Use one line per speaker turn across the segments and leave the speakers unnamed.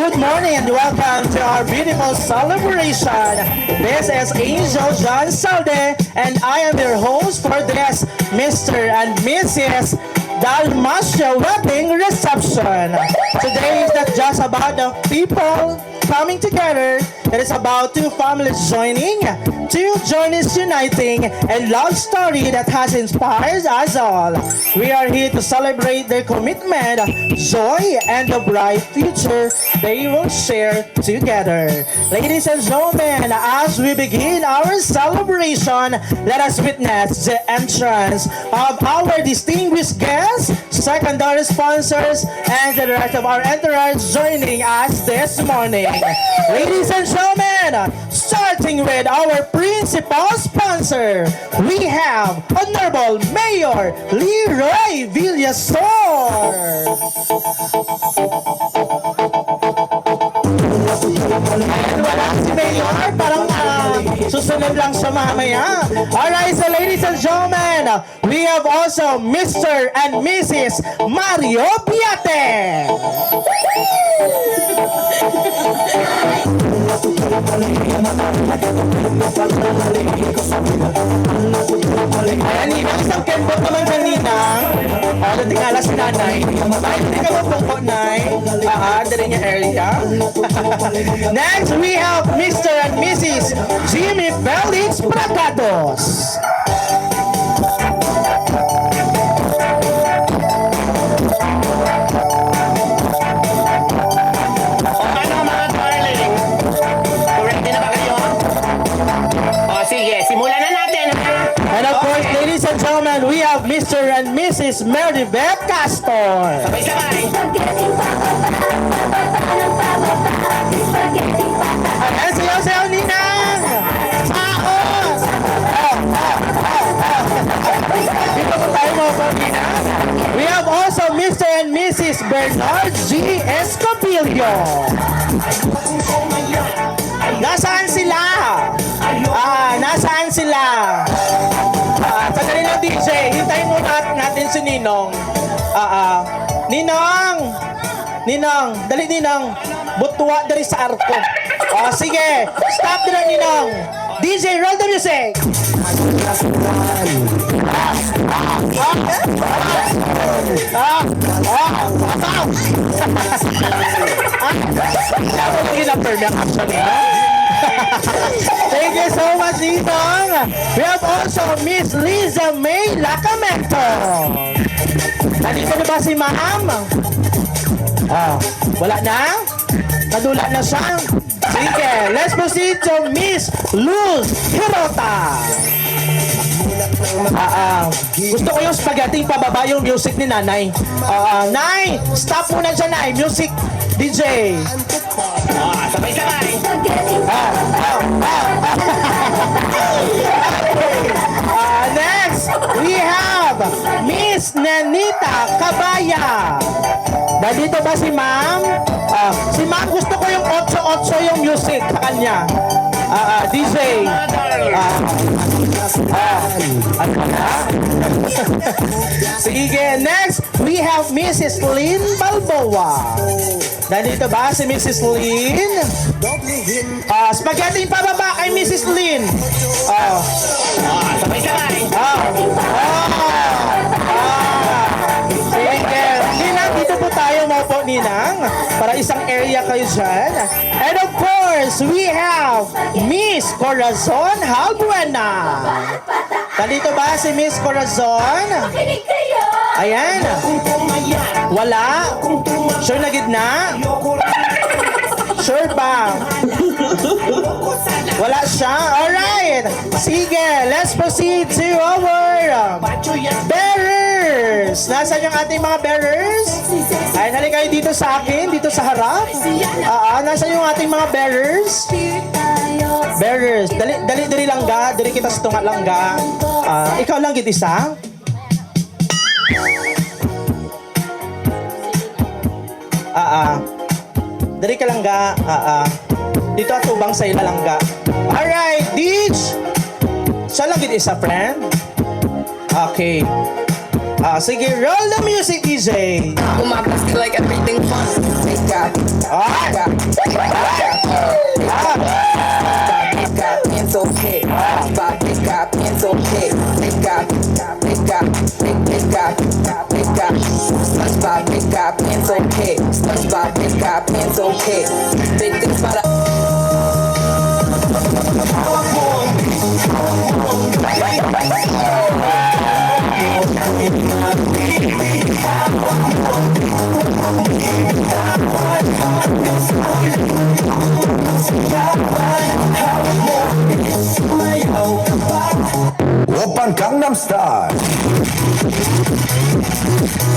Good morning and welcome to our beautiful celebration. This is Angel John Salde and I am your host for this Mr. and Mrs. Dalmasio wedding reception. Today is not just about the people coming together. It is about two families joining, two journeys uniting, and love story that has inspired us all. We are here to celebrate their commitment, joy, and the bright future they will share together. Ladies and gentlemen, as we begin our celebration, let us witness the entrance of our distinguished guests, secondary sponsors, and the rest of our entourage joining us this morning. Ladies and gentlemen, starting with our principal sponsor, we have Honorable Mayor Leroy Villasor. Ayan, wala si Mayor. Parang susunod lang siya mamaya. Alright, so ladies and gentlemen, we have also Mr. and Mrs. Mario Piate. Ayan, Ninang, isang kembot naman sa Ninang. Natingala si Nanay. Ay, hindi ka mapungko, Nay. Dari niya area. Next, we have Mr. and Mrs. Jimmy Felix Bragados. And of course, ladies and gentlemen, we have Mr. and Mrs. Meribeth Castor.
Sabay-sabay.
Ayan, sayaw-sayaw, Ninang! Saos! Dito po tayo mga po, Ninang. We have also Mr. and Mrs. Bernard G. Escopilio. Nasaan sila? Nasaan sila? Sandali lang, DJ. Hintayin muna natin si Ninong. Ninong! Ninong! Dali, Ninong. Butwa dari sa arko. Sige. Stop nila, Ninong. DJ, roll the music. Thank you so much, Ninong. We have also Miss Liza May Lacamento. Nandito na ba si Ma'am? Wala na? Nadula na siya? Sige, let's proceed to Miss Luz Hirota. Gusto ko yung spaghetti pababa yung music ni Nanay. Nay, stop muna dyan, Nay. Music, DJ.
Sabay-sabay.
Next, we have Miss Nenita Cabaya. Nandito ba si Ma'am? Si Ma'am, gusto ko yung 8-8 yung music sa kanya. DJ. Sige, next, we have Mrs. Lynn Balboa. Nandito ba si Mrs. Lynn? Spaghetti pababa kay Mrs. Lynn.
Sabay-sabay.
Sige. Ninang, dito po tayo maupo, Ninang. Para isang area kayo dyan. And of course, we have Miss Corazon Halbuena. Nandito ba si Miss Corazon? Ayan. Wala? Sure na gitna? Sure ba? Wala siya? Alright. Sige, let's proceed to our bearers. Nasaan yung ating mga bearers? Ay, halika kayo dito sa akin, dito sa harap. Nasaan yung ating mga bearers? Bearers. Dali lang ga. Dali kita sa tunga lang ga. Ikaw lang gid isa? Dali ka lang ga. Dito atubang sa ila lang ga. Alright, Deej! Siya lang gid isa, friend? Okay. Sige, roll the music, DJ.
With my best feel like everything fun. Take that.
Alright.
Hands okay. Bob, take that. Hands okay. Take that. Take that. Take that. Take that. SpongeBob, take that. Hands okay. SpongeBob, take that. Hands okay. Big things for the.
Open Gangnam Style.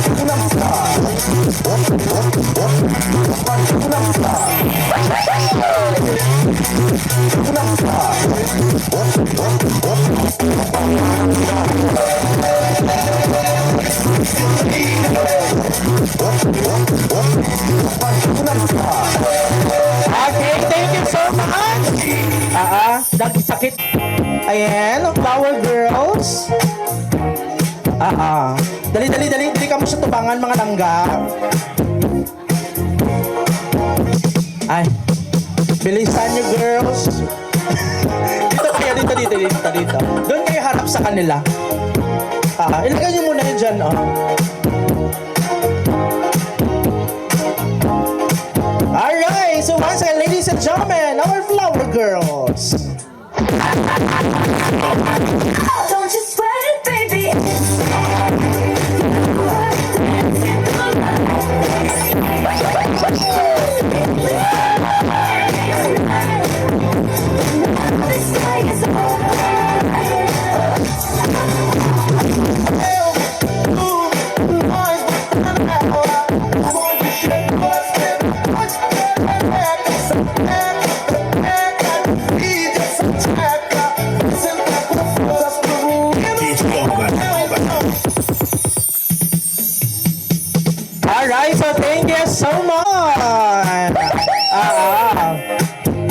Gangnam Style. Open Gangnam Style. Gangnam Style.
Okay, thank you so much. Dagi sakit. Ayan, Flower Girls. Dali, dali ka mo sa tubangan, mga langga. Ay, bilisan nyo, girls. Dito kayo, dito. Doon kayo harap sa kanila. Ilagay nyo muna yun dyan, Alright, so once again, ladies and gentlemen, our Flower Girls.
Don't you sweat it, baby. The sky is
Alright, so thank you so much.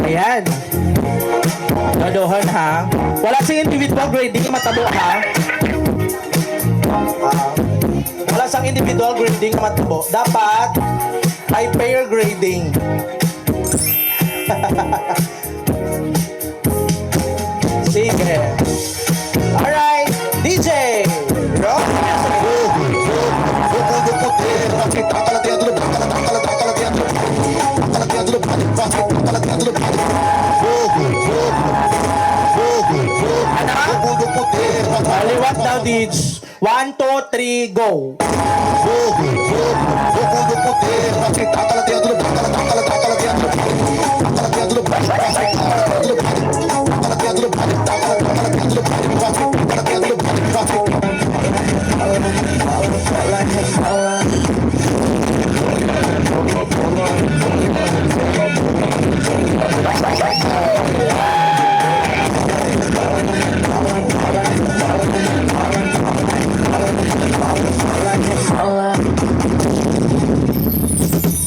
Ayan. Dodohon ha. Wala siyang individual grading, matabo ha. Wala siyang individual grading, matabo. Dapat ay pair grading. Sige. Alright, DJ. Rock. Liwat daw, Dij. 1, 2, 3, go.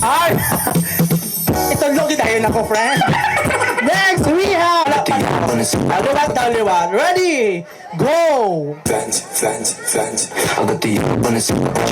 Ay! Itulog din tayo na ko, friend. Next, we have... Liwat daw, liwat. Ready? Go!
Fans. I got the bonus. I got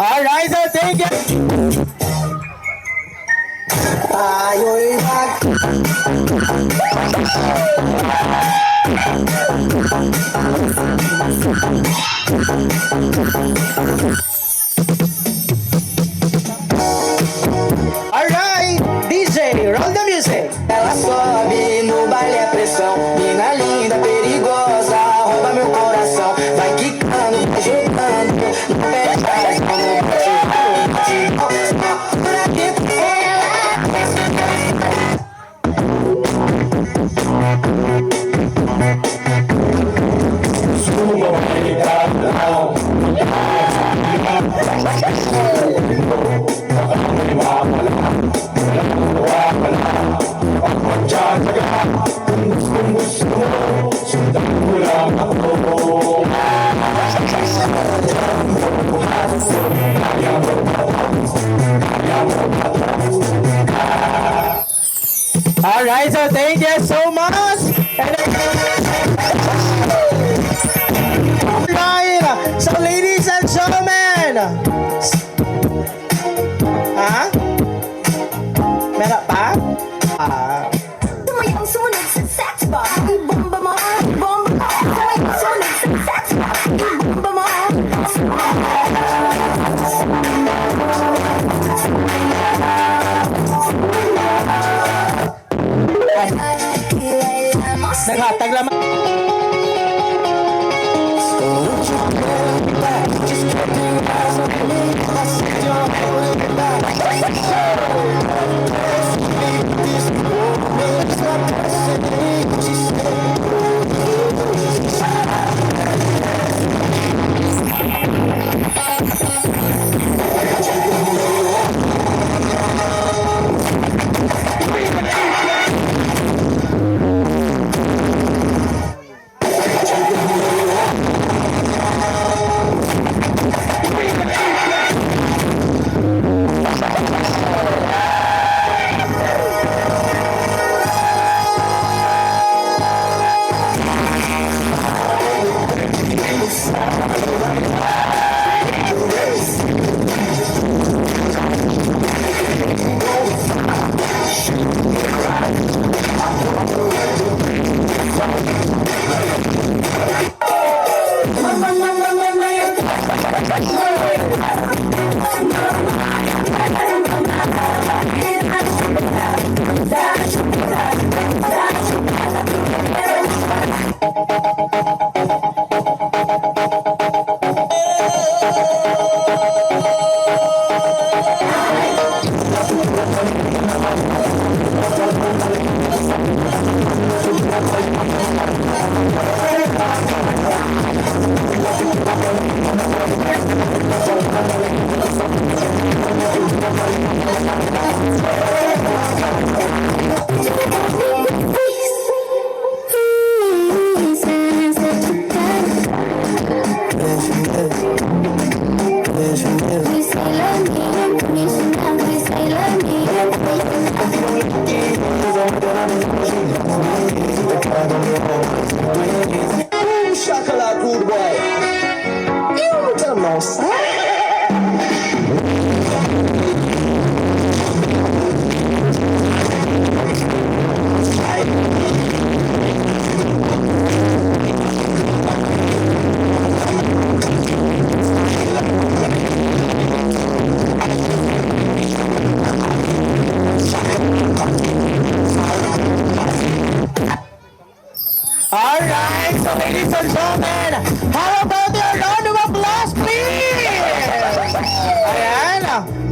Alright, so thank you.
Tayo'y
Alright, DJ, roll the music.
Ela sobe no baile a pressão. Mina linda, perigosa, rouba
Boom shakalaka good boy. You don't know, son.
Alright, so ladies and gentlemen, how about your round of applause, please? Ayan,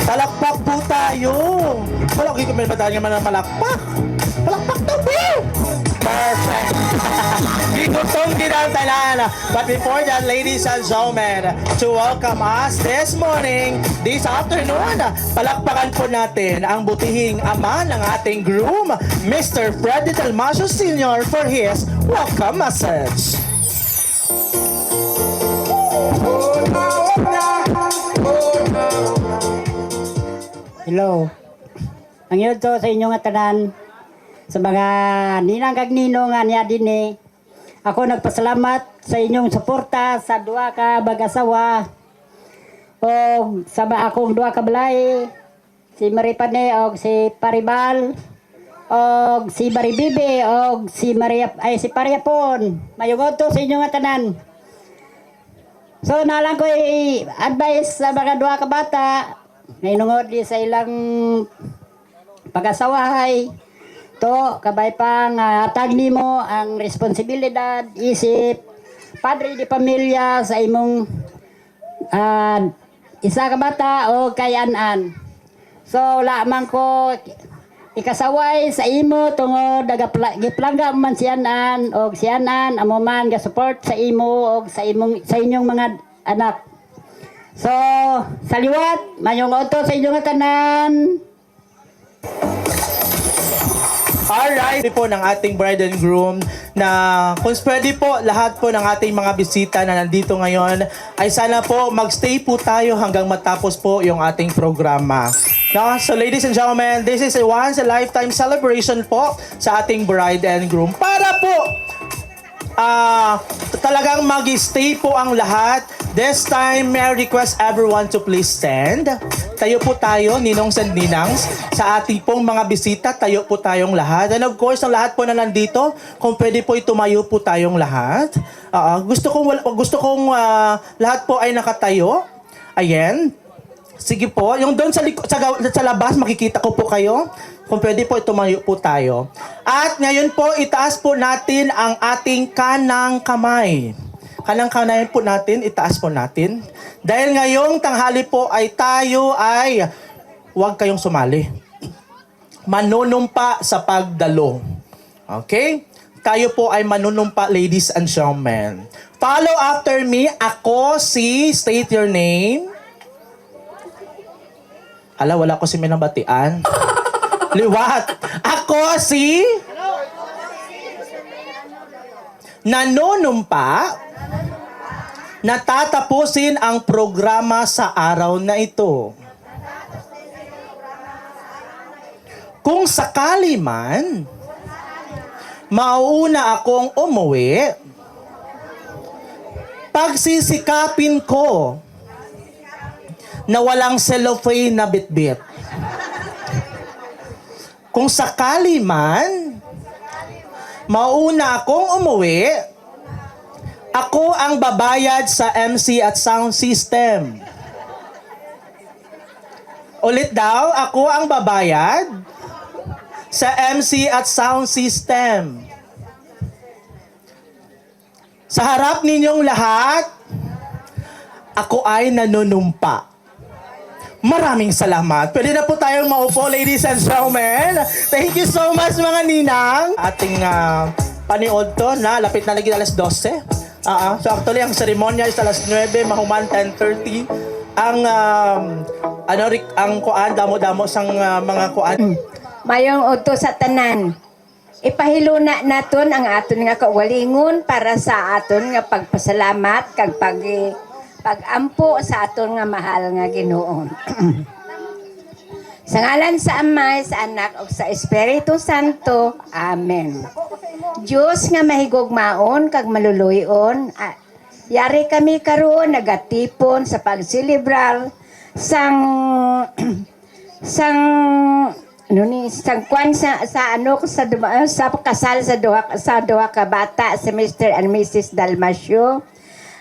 talakpak po tayo. Palagi kami matali naman ng malakpak. Palakpak to, Bill! Perfect. Gigutong ginantalan. But before that, ladies and gentlemen, to welcome us this morning, this afternoon, palakpakan po natin ang butihing ama ng ating groom, Mr. Freddy Dalmasio Sr. for his welcome message.
Hello. Ang yun to sa inyong tanan, sa mga ninang kag ninong nga niya dinhi. Ako nagpasalamat sa inyong suporta sa duha ka bag-asawa o sa akong duha ka balay, si Maripane o si Paribal o si Baribibi o si si Pariapon. Mayungod to sa inyong tanan. So nalang ko i-advise sa mga duha ka bata nainungod di sa ilang pag-asawahay to kabay pa nga hatag nimo ang responsibilidad isip padre di pamilya sa imong isa ka bata o kayan-an. So lamang ko ikasaway sa imo tungod giplangga man siyanan o siyanan amo man ga support sa imo o sa inyong mga anak. So saliwat mayong oto sa inyong tanan.
Alright, po ng ating bride and groom na kung pwede po lahat po ng ating mga bisita na nandito ngayon ay sana po magstay po tayo hanggang matapos po yung ating programa. No? So ladies and gentlemen, this is a once a lifetime celebration po sa ating bride and groom para po talagang mag-stay po ang lahat. This time, may I request everyone to please stand. Tayo po tayo, ninongs and ninangs, sa ating pong mga bisita, tayo po tayong lahat. And of course, ang lahat po na nandito, kung pwede po itumayo po tayong lahat. Gusto kong lahat po ay nakatayo. Ayan. Sige po, yung doon sa labas, makikita ko po kayo. Kung pwede po, tumayo po tayo. At ngayon po, itaas po natin ang ating kanang kamay. kanang-kanayan po natin, itaas po natin. Dahil ngayong tanghali po ay huwag kayong sumali. Manunumpa sa pagdalo. Okay? Tayo po ay manunumpa, ladies and gentlemen. Follow after me. Ako si, state your name. Wala ko si minabatian. Liwat. Ako si nanunumpa na tatapusin ang programa sa araw na ito. Kung sakali man, mauuna akong umuwi, pagsisikapin ko na walang cellophane na bitbit. Kung sakali man, mauuna akong umuwi, ako ang babayad sa MC at sound system. Ulit daw, ako ang babayad sa MC at sound system. Sa harap ninyong lahat, ako ay nanunumpa. Maraming salamat. Pwede na po tayong maupo, ladies and gentlemen. Thank you so much, mga ninang. Ating paniod to na lapit na lagi alas 12. So actually, ang seremonya is alas 9, mahuman 10:30. Ang kuan, damo-damo sang mga kuan.
Mayong uto sa tanan. Ipahiluna naton ang aton nga kaugalingon para sa aton nga pagpasalamat kag pagampo sa aton nga mahal nga Ginoo. Sa ngalan sa Ama, sa Anak ug sa Espiritu Santo. Amen. Dios nga mahigugmaon kag maluluyon, yari kami karon nagatipon sa pagsilibrar sang kwan sa kasal sa duha ka bata si Mr. and Mrs. Dalmasio.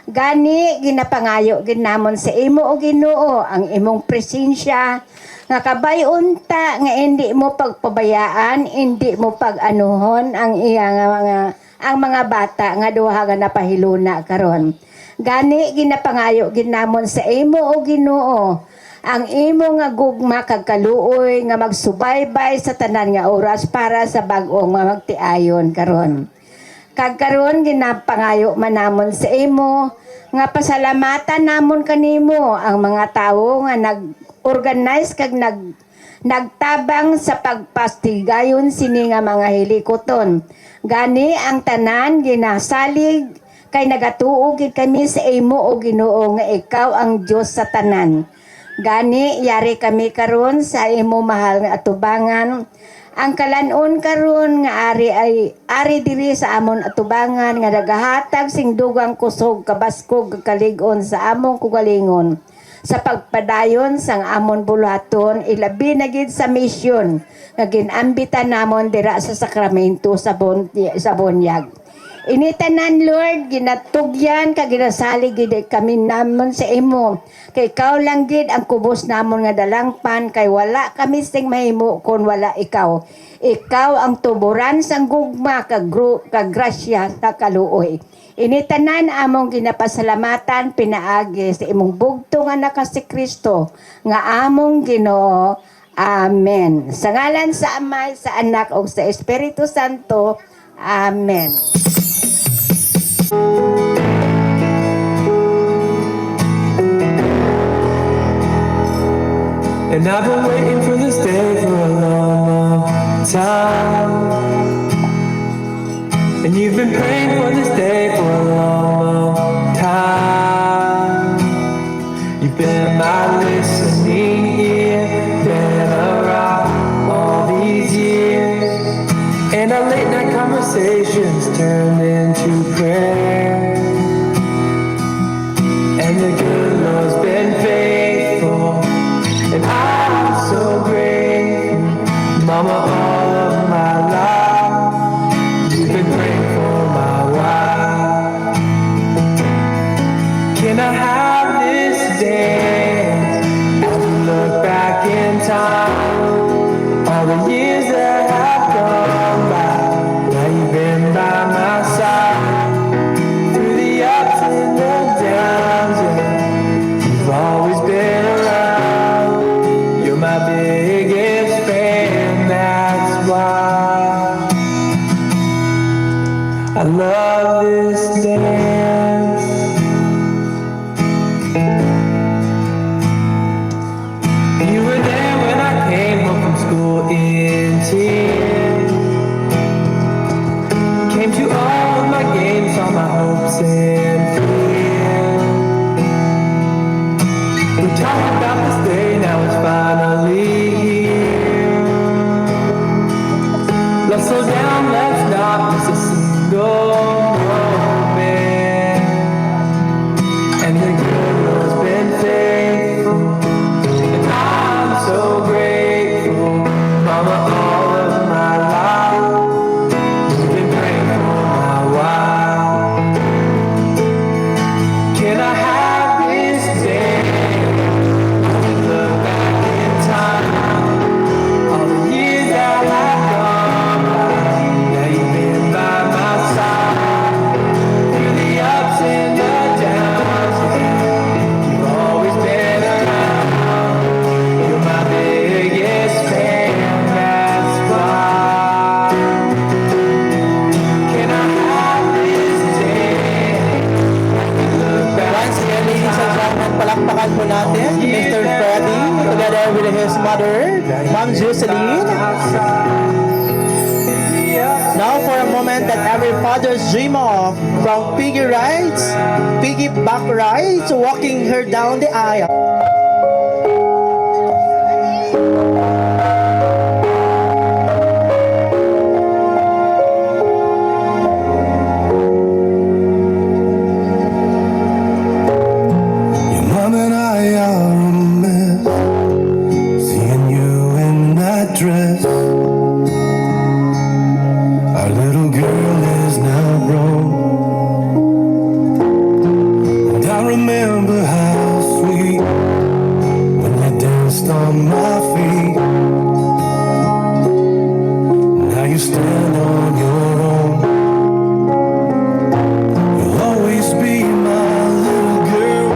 Gani ginapangayo ginamon sa imo o Ginoo ang imong presensya nga kabayunta nga hindi mo pagpabayaan, hindi mo pag-anuhon ang mga bata nga duha nga napahiluna karon. Gani ginapangayo ginamon sa imo o Ginoo ang imo nga gugma kag kaluoy nga magsubaybay sa tanan nga oras para sa bag-ong magtiayon karon. Kag karon ginapangayo manamon sa imo nga pasalamatan namon kanimo ang mga tawo nga nag-organize kag nagtabang sa pagpastigayon sini nga mga hilikoton. Gani ang tanan ginasalig kay nagatuo gid kami sa imo o Ginoo nga ikaw ang Dios sa tanan. Gani yari kami karon sa imo mahal nga atubangan. Ang kalanon karon nga ari diri sa amon atubangan nga nagahatag sing dugang kusog kabaskog kalig-on sa among kugalingon sa pagpadayon sang amon buluhaton ilabi na gid sa misyon nga ginambitan namon dira sa sakramento sa Bonyag. Initanan Lord, ginatugyan ka ginasali gid kami namon sa imo. Kay ikaw lang gid ang kubos namon nga dalangpan kay wala kami sing mahimo kon wala ikaw. Ikaw ang tuburan sang gugma kag grasya sa kaluoy. Initanan among ginapasalamatan pinaagi sa imong bugto nga naka si Kristo nga among Ginoo. Amen. Sa ngalan sa Ama, sa Anak ug sa Espiritu Santo. Amen.
And I've been waiting for this day for a long, long time. And you've been praying for this day for a long, long time. You've been my listening ear, been around all these years. And our late night conversations turned into prayer. And the good Lord's been faithful, and I'm so grateful. Mama, all of my life, you've been praying for my wife. Can I have this dance as we look back in time? All the years that have gone by, now you've been by my side through the ups and
palakpakan po natin Mr. Freddy together with his mother, Ma'am Jocelyn. Now for a moment that every father's dream of, from piggy rides, piggyback rides, walking her down the aisle.
Your mom and I are a mess. Seeing you in that dress. Our little girl is now grown. And I remember how sweet when you danced on my feet. Now you stand on your own. You'll always be my little girl,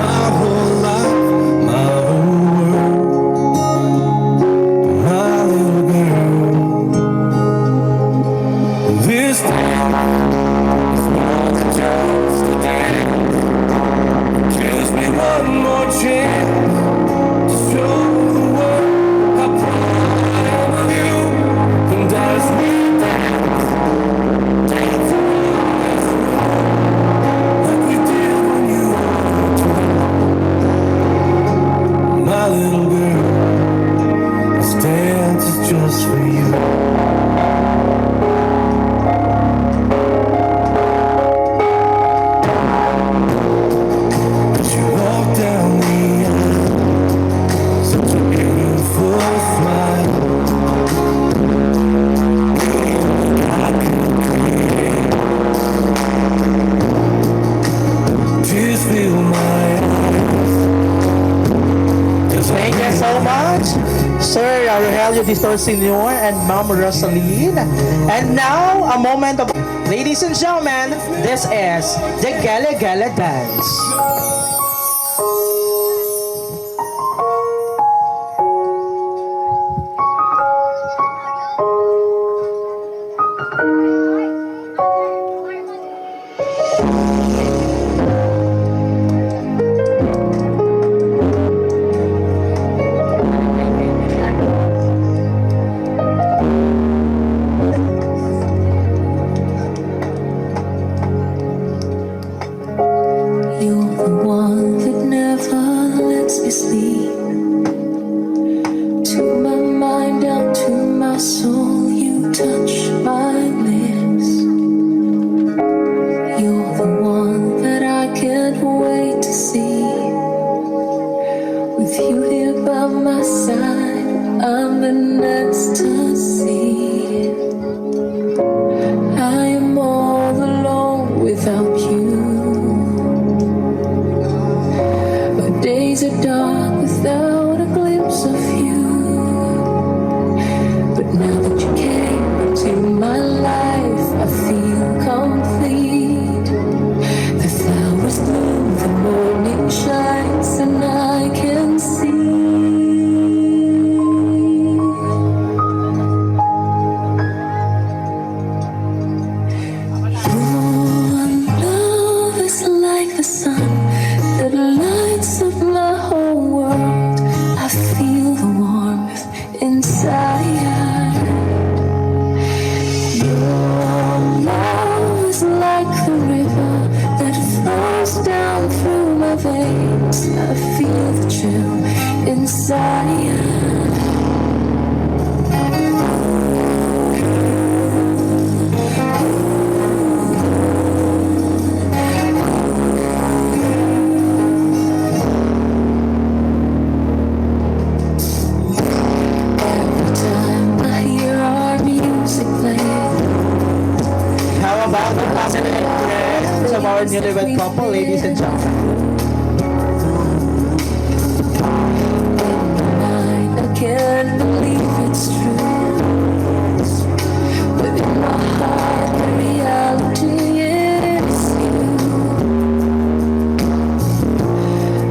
my whole life, my whole world, my little girl. This time is more than just a dance. Gives me one more chance to show the world how proud I am of you. And as we dance, dance like we did when you were two. My little girl, this dance is just for you. As you walk down the aisle, such a beautiful smile. I can create. Tears fill my eyes.
Thank you so much, Sir Aurelio Distor Sr. and Ma'am Rosaline. And now, a moment of... Ladies and gentlemen, this is the Gala Gala Dance.
You're the one that never lets me sleep. To my mind, down to my soul, you touch my lips. You're the one that I can't wait to see. With you here by my side, I'm in ecstasy. I am all alone without you. Days are dark without a glimpse of you. But now that you came into my life, I feel complete. The flowers bloom, the morning shines, and I can see. Your love is like the sun that lights up my whole world. I feel the warmth inside. Your love is like the river that flows down through my veins. I feel the chill inside. Every time I hear our music play,
How about the positive influence of our newlywed couple, ladies and gentlemen?
in my mind I can't believe it's true. But in my heart the reality is you.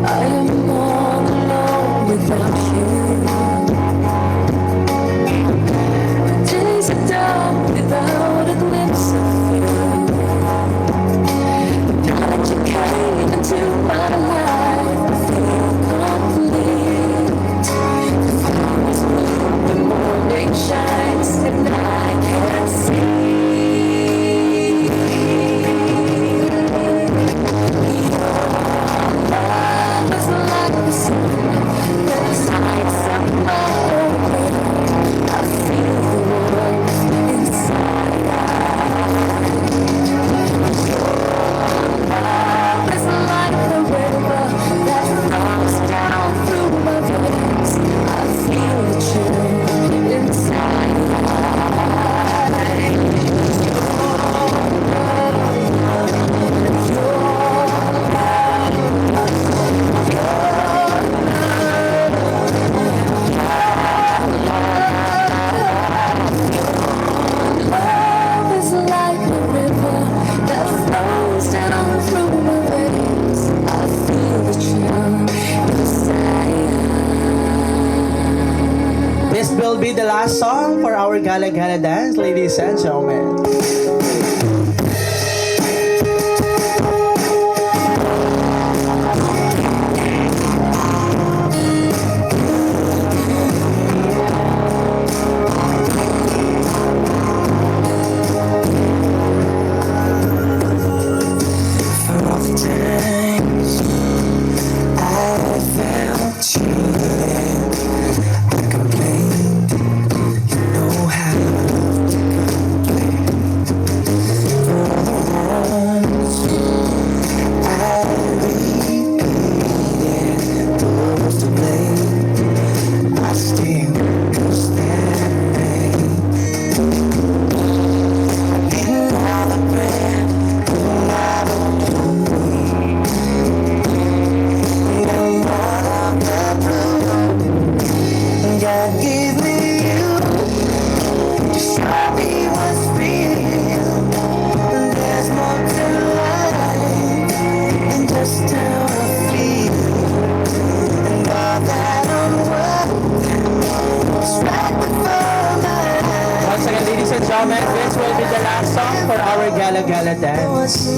I am all alone without you. My days are dark without a glimpse of you. Now that you came into my life, I feel
be the last song for our Gala Gala dance, ladies and gentlemen. Once again, ladies and gentlemen, this will be the last song for our Gala Gala dance.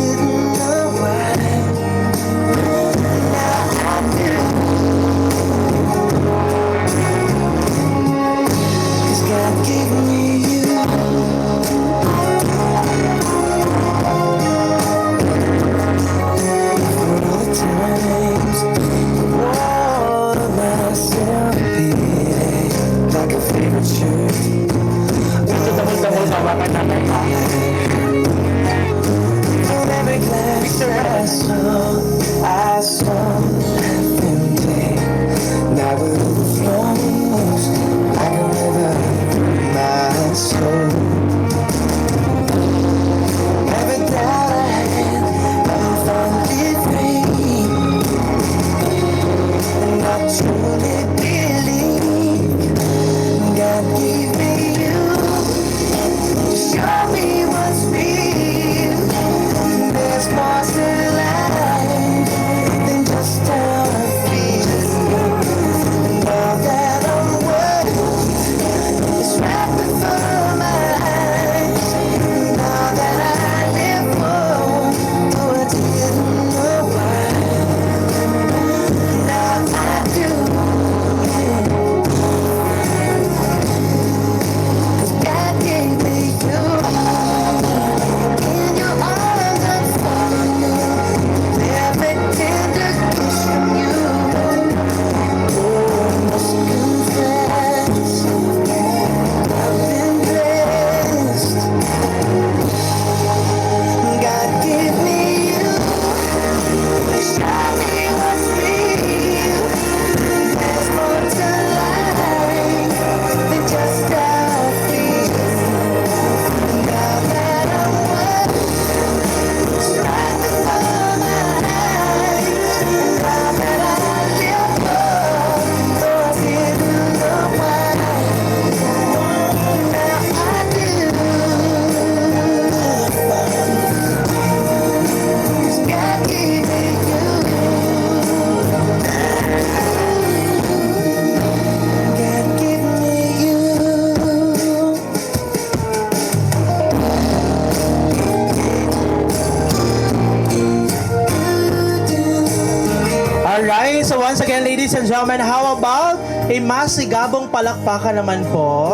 Alright, so once again, ladies and gentlemen, how about a masigabong palakpakan naman po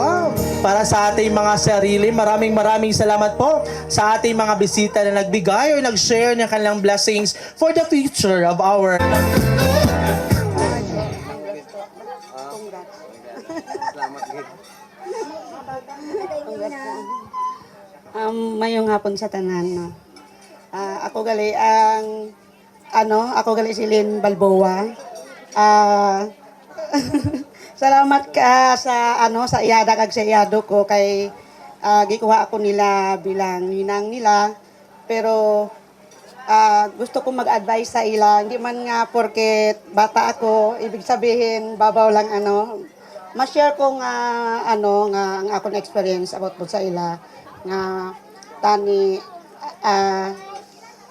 para sa ating mga sarili. Maraming salamat po sa ating mga bisita na nagbigay o nag-share ng kanilang blessings for the future of our...
Mayong hapon sa tanan. No? Ako gali ako gali si Lynn Balboa. Salamat ka sa iyada kag sa iyado ko kay gikuha ako nila bilang ninang nila, pero gusto ko mag-advise sa ila, hindi man nga porket bata ako, ibig sabihin babaw lang ma-share ko nga nga ang akong experience about po sa ila nga tani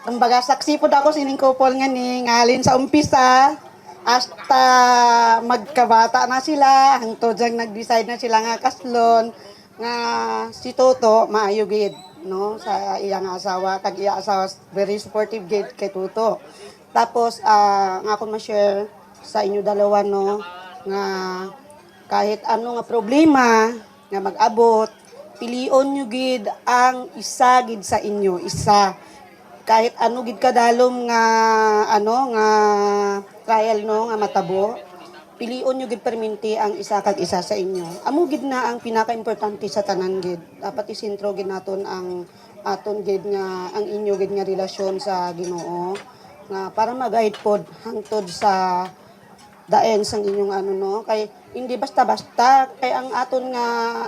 kumbaga saksi po ako sining couple nga ni ngalin sa umpisa hasta magkabata na sila, hangtod jang nag-decide na sila nga kaslon nga si Toto maayo gid no sa iyang asawa kag iya asawa very supportive gid kay Toto. Tapos nga akong ma-share sa inyo dalawa no nga kahit ano nga problema nga mag-abot, pilion nyo gid ang isa gid sa inyo, isa. Kahit ano gid kadalom nga ano nga trial no nga matabo, pilion nyo gid perminti ang isa kag isa sa inyo. Amo gid na ang pinaka-importante sa tanan gid. Dapat isentro gid naton ang aton gid nga ang inyo gid nga relasyon sa Ginoo nga para mag-guide pod hangtod sa daen sang inyong ano no kay hindi basta-basta kay ang aton nga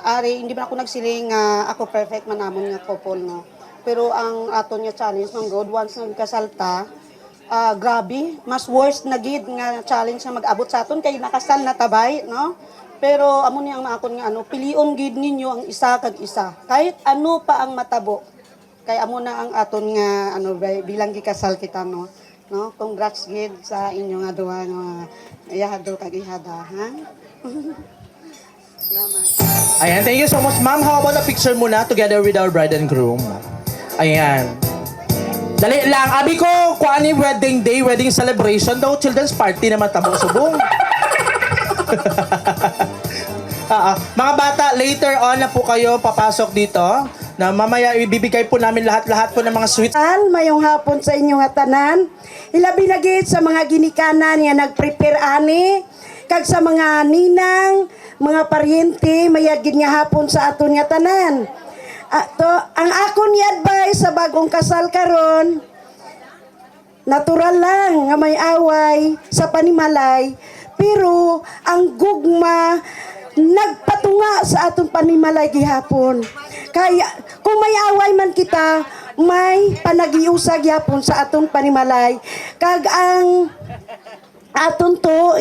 ari hindi man ako nagsiling nga ako perfect man namon nga couple no pero ang aton nga challenge ng God once nagkasalta grabe mas worse na gid nga challenge nga mag-abot sa aton kay nakasal na tabay no pero amo ni ang akon nga ano pilion gid ninyo ang isa kag isa kahit ano pa ang matabo kay amo na ang aton nga ano bilang gikasal kita no congrats gid sa inyo nga duha nga ihado kag ihada ha. Salamat.
Ayan, thank you so much, ma'am. How about a picture muna together with our bride and groom? Ayan. Dali lang. Abi ko, kuha ni wedding day, wedding celebration daw, children's party naman tabo subong. Mga bata, later on na po kayo papasok dito. Na mamaya ibibigay po namin lahat-lahat po ng mga sweets.
Mayong hapon sa inyo nga tanan. Ilabi na gid sa mga ginikanan nga nag-prepare ani kag sa mga ninang, mga paryente mayad gid nga hapon sa aton nga tanan. Ang akon ni advice sa bagong kasal karon, natural lang nga may away sa panimalay, pero ang gugma nagpatunga sa aton panimalay gihapon. Kaya kung may away man kita, may panagiusag yapon sa aton panimalay. Kag ang aton to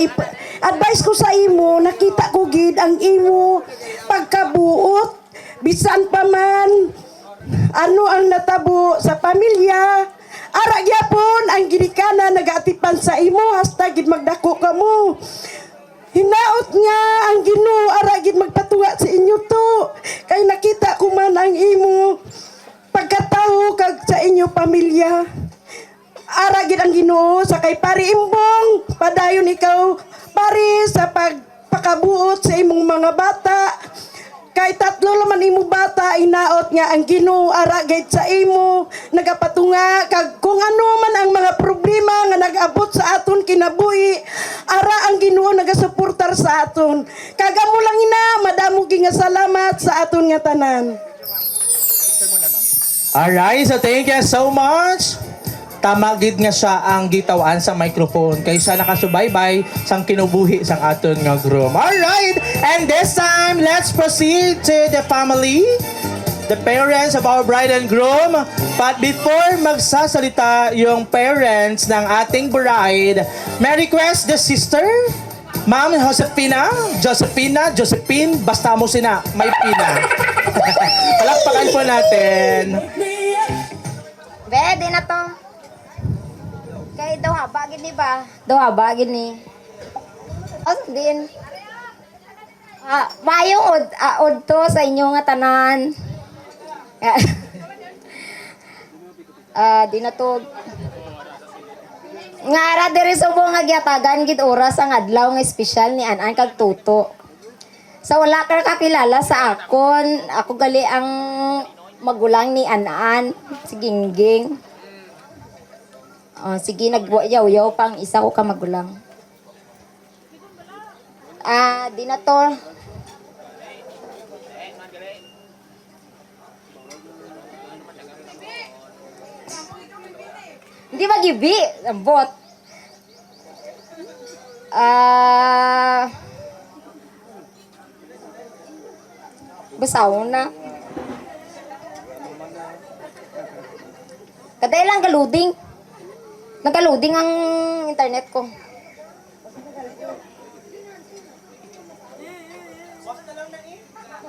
advice ko sa imo, nakita ko gid ang imo pagkabuot bisan pa man ano ang natabo sa pamilya. Ara gyapon ang ginikanan nagaatipan sa imo hasta gid magdako kamo. Hinaot nga ang Ginoo ara gid magpatunga sa inyo to. Kay nakita ko man ang imo pagkataho kag sa inyo pamilya. Ara gid ang Ginoo sa kay pari imbong padayon ikaw pari sa pagpakabuot sa imong mga bata. Kay tatlo laman imo bata inaot nga ang Ginoo ara gid sa imo nagapatunga kag kung ano man ang mga problema nga nag-abot sa aton kinabuhi ara ang Ginoo nagasuportar sa aton. Kag amo lang ina madamo gyud nga salamat sa aton nga tanan.
Alright, so thank you so much. Tama gid nga siya ang gitawan sa microphone kay siya nakasubaybay sang kinubuhi sang aton nga groom. Alright, and this time let's proceed to the family, the parents of our bride and groom. But before magsasalita yung parents ng ating bride, may request the sister, Ma'am Josephine, basta mo sina, may pina. Palakpakan po natin.
Di na to. Kay daw habagin ni ba? Daw habagin ni. Din. Mayong od to sa inyo nga tanan. Di na to. Nga ara diri subo nga gyatagan gid oras ang adlaw nga espesyal ni Anan kag Tuto. Sa wala ka kakilala sa akon, ako gali ang magulang ni Anan, si Gingging. Sige, nagyaw-yaw pang isa ko ka magulang. Di na to. Hindi magibi. Ambot. Basaw na. Kaday lang galuding. Nagka-loading ang internet ko.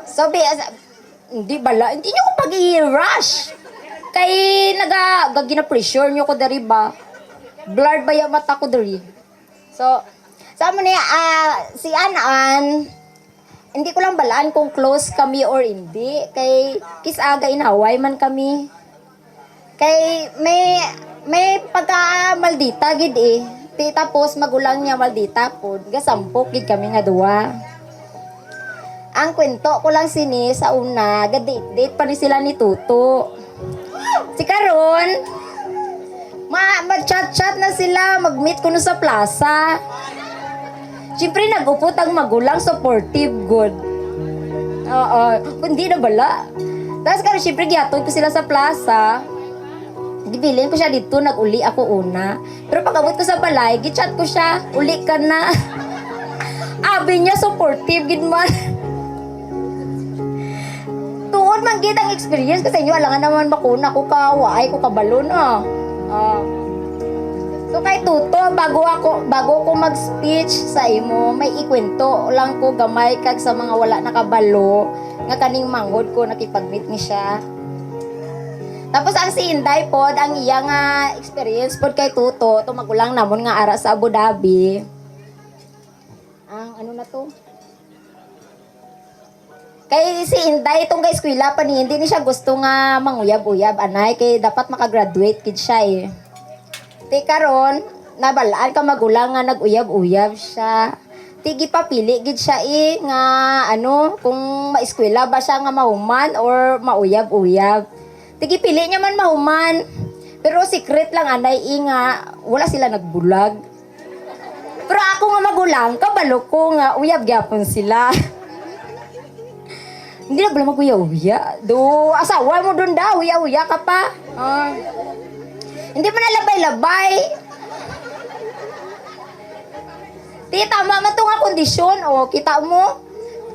So, hindi bala. Hindi nyo ko pag-i-rush. Kay nagagina-pressure nyo ko dari ba? Blurred ba yung mata ko dari? So,
Sa mo ni si Anan, hindi ko lang balaan kung close kami or hindi. Kay kisaga in Hawaii man kami. Kay may pagka maldita gid eh. Tapos magulang niya maldita pod. Gasampok gid kami nga duwa. Ang kwento ko lang sini sa una, date pa ni sila ni Tuto. Si karon, mag-chat-chat na sila, mag-meet ko na sa plaza. Siyempre, nag-upot ang magulang, supportive, good. Oo, hindi na bala. Tapos karon, siyempre, giyatoy ko sila sa plaza. Gibilin ko siya dito, nag-uli ako una. Pero pag-abot ko sa balay, gi-chat ko siya, uli ka na. Abi niya, supportive, gid man. Tuon man gid ang experience ko sa inyo, alangan naman makuna ko kawaay ko kabalon So kay Tuto, bago ko mag-speech sa imo, may ikwento lang ko gamay kag sa mga wala nakabalo nga kaning manghod ko nakipag-meet ni siya. Tapos ang si Inday pod, ang iya nga experience pod kay Tuto, tumagulang namon nga ara sa Abu Dhabi. Ang ano na to? Kay si Inday itong kay eskwela pa ni, hindi ni siya gusto nga manguyab-uyab anay kay dapat makagraduate kid siya eh. Ti karon nabalaan ka magulang nga nag-uyab-uyab siya. Tigi papili gid siya eh nga ano kung maeskwela ba siya nga mahuman or mauyab-uyab. Tigi pili niya man mahuman. Pero secret lang anay nga wala sila nagbulag. Pero ako nga magulang kabalo ko nga uyab gyapon sila. Hindi na pala mag-uya-uya. Do, asawa mo doon daw, uya-uya ka pa. Hindi mo na labay-labay. Di, tama man ito nga kondisyon. O, kita mo,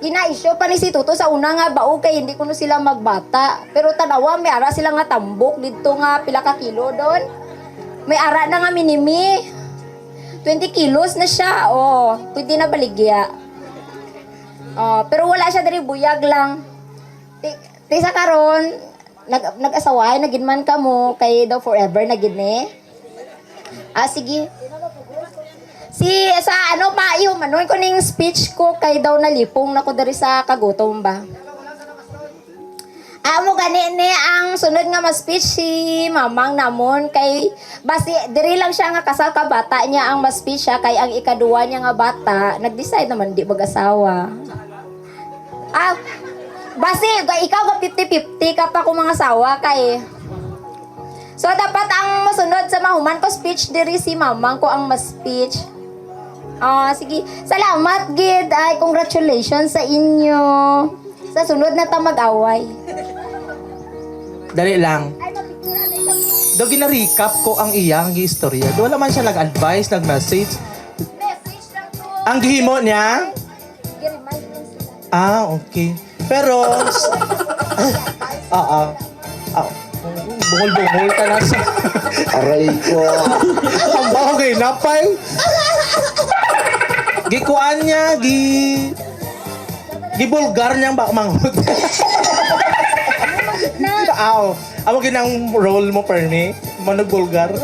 kinaisyo pa ni si Tuto sa una nga bao kay hindi ko na sila magbata. Pero tanawa, may ara sila nga tambok dito nga pila ka kilo doon. May ara na nga minimi. 20 kilos na siya. O, pwede na baligya. Pero wala siya dari buyag lang. Ti sa karon nag-asaway nagin man kamo kay daw forever na gid ni. Sige. Si sa ano pa iyo manon ko ning speech ko kay daw nalipong nako dari sa kagutom ba. Amo gani ni ang sunod nga ma-speech si mamang namon kay basi diri lang siya nga kasal ka bata niya ang ma-speech siya kay ang ikaduwa niya nga bata nag-decide naman di mag-asawa. Basi, ikaw ka 50-50 ka pa kung mga sawa kay. So, dapat ang masunod sa mahuman ko speech, diri si mamang ko ang mas-speech. Sige. Salamat, Gid. Ay, congratulations sa inyo. Sa sunod na ta mag-away.
Dali lang. Do gina-recap ko ang iyang istorya. Do wala man siya nag-advise, nag-message.
Message lang to.
Ang gihimo niya? Okay. Pero, bungol-bungol ka na sa...
Aray ko.
Ang bagay, napay. Gikuan niya, gibulgar niyang manghod. Amo ginang role mo, Pernie. Manugbulgar.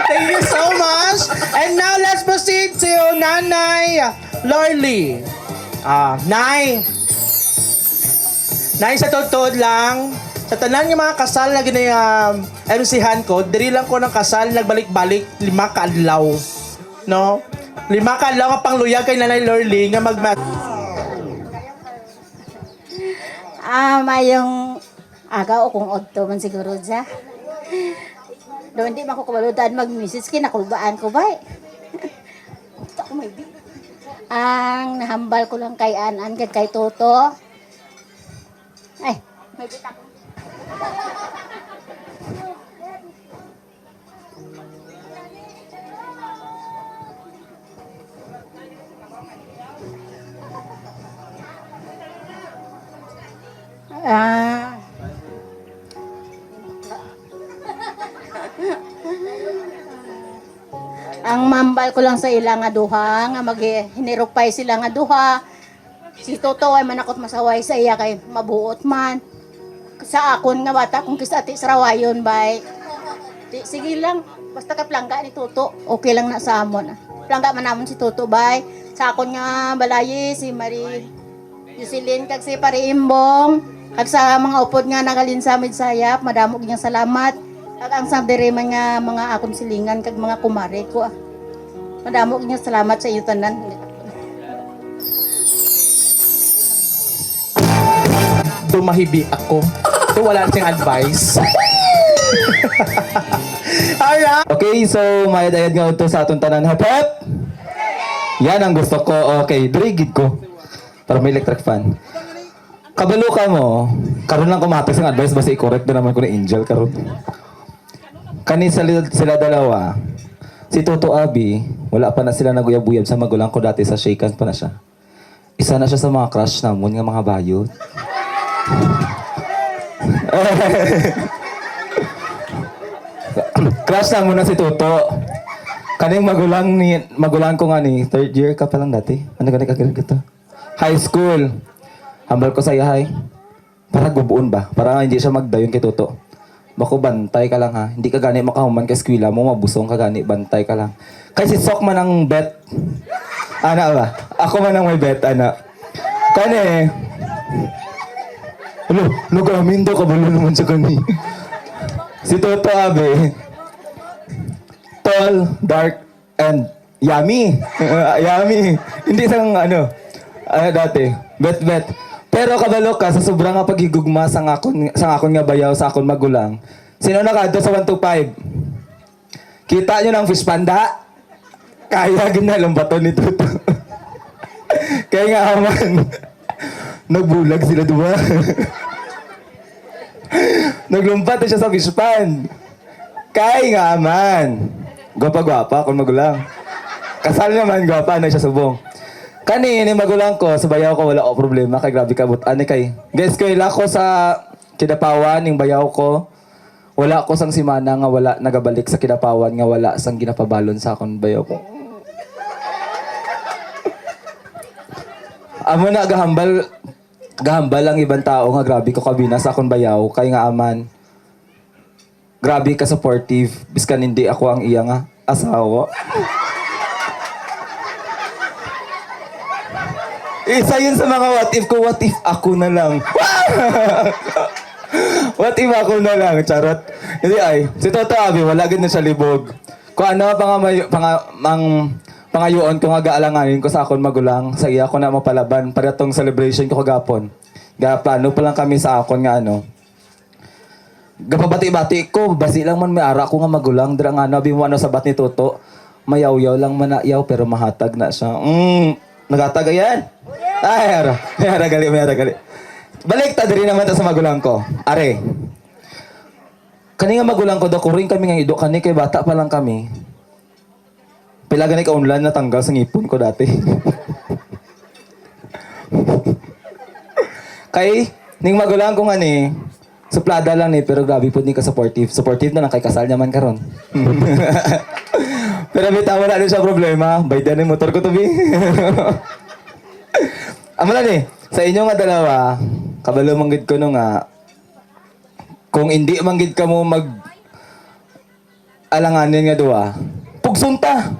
Thank you so much. And now, let's proceed to Nanay Lorly. Nay, sa totoo lang, sa tanan ng mga kasal na MC-han ko, diri lang ko ng kasal, nagbalik-balik, 5 kaadlaw. No? 5 kaadlaw nga pangluyag kay Nanay Lorly nga
Mayong agaw o kung odto man siguro dya. Doon di makukubalutan mag-message kinakulbaan ko ba Ako may di. Ang nahambal ko lang kay Anan kay Toto. Ay, may bitak. Ang mambal ko lang sa ilang nga duha nga hinirupay sila nga duha. Si Toto ay manakot masaway sa iya kay mabuot man. Sa akon nga bata kung kisati sarawayon bay. Sige lang basta kaplangga ni Toto okay lang na sa amon.
Langga man namon si Tuto Bay. Sa akon nga balayi si Marie Jocelyn kag si Pari Imbong. Kag sa mga upod nga nagalin sa amid sayap, madamo gyang salamat. Kag ang sa diri man nga mga akon silingan kag mga kumare ko. Madamo gyang salamat sa iyo tanan.
Tumahibi ako. Ito wala siyang advice. Alright.
Okay, so may dayad nga ito sa atong tanan. Hep, hep! Yan ang gusto ko. Okay, dirigid ko. Para may electric fan. Kabalo ka mo. Karon lang kumatas ang advice. Basta i-correct na naman ko na angel karon. Kani sila dalawa. Si Toto Abi, wala pa na sila naguyab-uyab sa magulang ko dati sa shaken pa na siya. Isa na siya sa mga crush namon nga mga bayot. Crush na muna si Toto. Kaning magulang ko nga ni, third year ka pa lang dati. Ano gani kagilid ito? High school. Hambal ko sa yahay. Para gubuon ba? Para hindi siya magdayon kay Toto. Bako bantay ka lang ha. Hindi ka gani makahuman ka eskwela mo, mabusong ka gani, bantay ka lang. Kasi Sok man ang bet. Ana ba? Ako man ang may bet, ana. Kani. Ano gamin daw, kabalo naman siya kani. Si Toto Abe, tall, dark, and yummy. Yummy. Hindi sang dati, bet. Pero kabalo ka, sa sobrang nga paghigugma sa akon nga bayaw sa akon magulang. Sino nakadto sa 125? Kita nyo ng fish panda? Kaya ginalang bato ni Toto. Kaya nga aman, nagbulag sila diba? Naglumpat na siya sa fish pan. Kaya nga aman. Gwapa-gwapa kung magulang. Kasal naman, gwapa na siya subong. Kani, ni magulang ko, sa bayaw ko, wala ko problema. Kay grabe ka, ani kay. Guys, ko ila ko sa Kidapawan, ning bayaw ko. Wala ko sang simana nga wala nagabalik sa Kidapawan, nga wala sang ginapabalon sa akong bayaw ko. Amo na, gahambal ang ibang tao nga grabe ko kabina sa akong bayaw. Kay nga aman, grabe ka supportive. Biskan hindi ako ang iya nga asawa. Isa yun sa mga what if ko, what if ako na lang. What if ako na lang, charot. Hindi ay, si Toto Abi, wala gid na siya libog. Kung ano, pangayoon ko nga gaalanganin ko sa akon magulang, sa iya ko na mapalaban, para tong celebration ko kagapon. Plano pa lang kami sa akon nga gapabati-bati ko, basi lang man may ara ko nga magulang, dira nga nabi mo sa bat ni Toto, mayaw-yaw lang manayaw, pero mahatag na siya. Nagatag yan? Ay, mayara gali. Balik ta diri naman ta sa magulang ko. Are. Kani nga magulang ko, dakuring kami nga ido, kani kay bata pa lang kami. Pila gani kaunlan na tanggal sa ngipon ko dati. Kay, ning magulang ko nga ni, suplada lang ni, pero grabe po ni ka supportive. Supportive na lang kay kasal naman karon. Pero bitaw wala din siya problema. Baydan yung motor ko to, bi. Amo na ni, sa inyo nga dalawa, kabalo manggid ko no nga, kung hindi manggid ka mo alanganin nga duwa, pugsunta.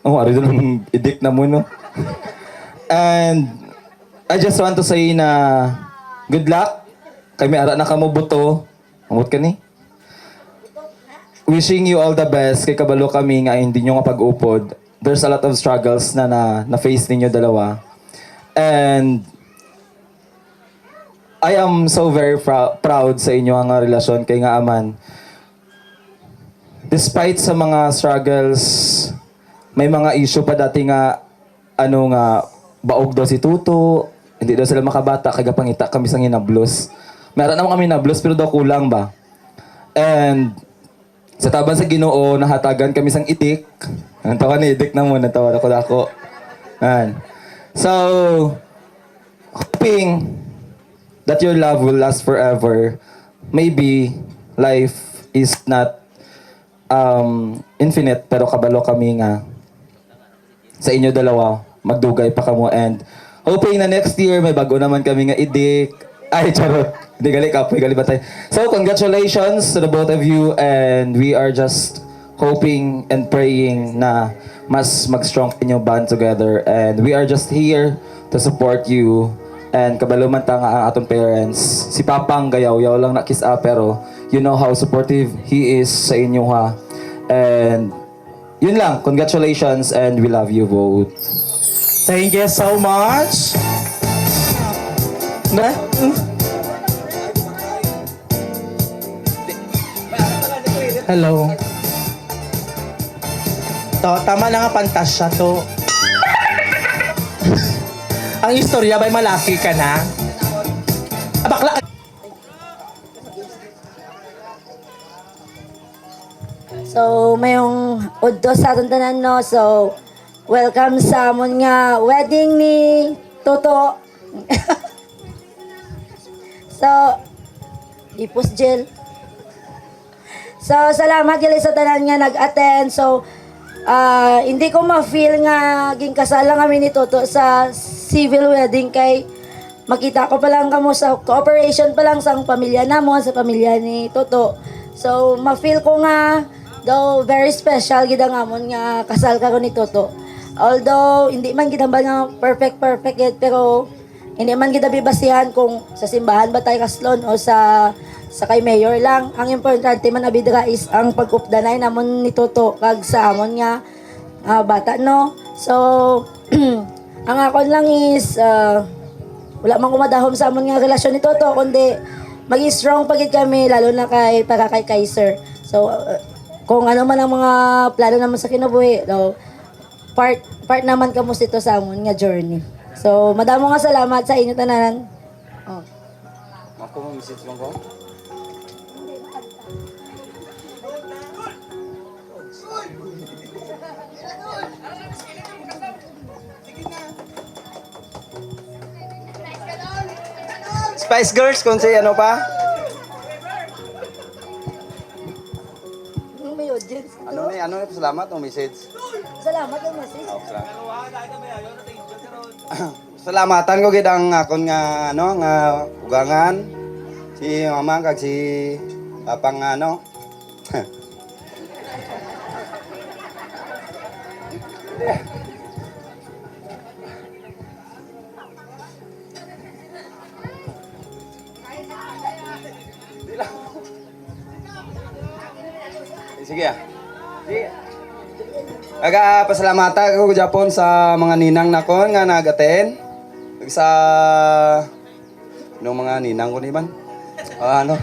Oh, ari doon idik na mo, no? And I just want to say na good luck. Kay may ara na kamo buto. Amot ka ni? Wishing you all the best. Kay kabalo kami nga hindi nyo nga pag-upod. There's a lot of struggles na face ninyo dalawa. And I am so very proud sa inyo ang relasyon kay nga aman. Despite sa mga struggles, may mga issue pa dati nga baog daw si Tuto, hindi daw sila makabata, kaya pangita kami sa hinablos. Meron naman kami nablos pero daw kulang ba? And sa taban sa Ginoo, nahatagan kami sang itik. Ang tawa ni itik na mo, natawa ako dako. So, hoping that your love will last forever. Maybe life is not infinite, pero kabalo kami nga sa inyo dalawa, magdugay pa kamo. And hoping na next year, may bago naman kami nga idik. Ay, charot. Hindi gali kapoy, gali batay. So, congratulations to the both of you, and we are just
hoping and praying na mas mag-strong yung band together. And we are just here to support you. And kabaluman ta nga ang atong parents. Si Papang gayaw-yaw lang na kiss up, pero you know how supportive he is sa inyo ha. And yun lang, congratulations and we love you both.
Thank you so much. Na? Hello. To, tama na nga pantasya to. Ang istorya ba'y malaki ka na? Bakla.
So, mayong udto sa atong tanan no. So, welcome sa amon nga wedding ni Toto. So, ipos gel. So, salamat gali sa tanan nga nag-attend. So, hindi ko ma-feel nga ginkasal lang kami ni Toto sa civil wedding kay makita ko pa lang kamo sa cooperation pa lang sa pamilya namon, sa pamilya ni Toto. So, ma-feel ko nga though very special gid ang amon nga kasal karon ni Toto. Although hindi man gid nga perfect yet, pero hindi man gid bibasihan kung sa simbahan ba tayo kaslon o sa kay mayor lang. Ang importante man abidra is ang pag-updanay namon ni Toto kag sa amon nga bata no. So ang akon lang is wala man kumadahom sa amon nga relasyon ni Toto kundi maging strong pagid kami lalo na para kay Kaiser. So kung ano man ang mga plano naman sa kinabuhi, no, part naman kamo sito sa amon nga journey. So madamo nga salamat sa inyo tanan. Oh.
Ako mo message lang ko.
Spice Girls, kung si ano pa?
May audience.
Ano na, salamat o message?
Salamat ang message.
Salamatan ko gid ang akon nga ano nga ugangan si mama kag si papang ano. Sige ah. Sige. Aga pasalamatan ko Japon sa mga ninang nakon nga nag-attend. Sa no mga ninang ko ni man. Ano?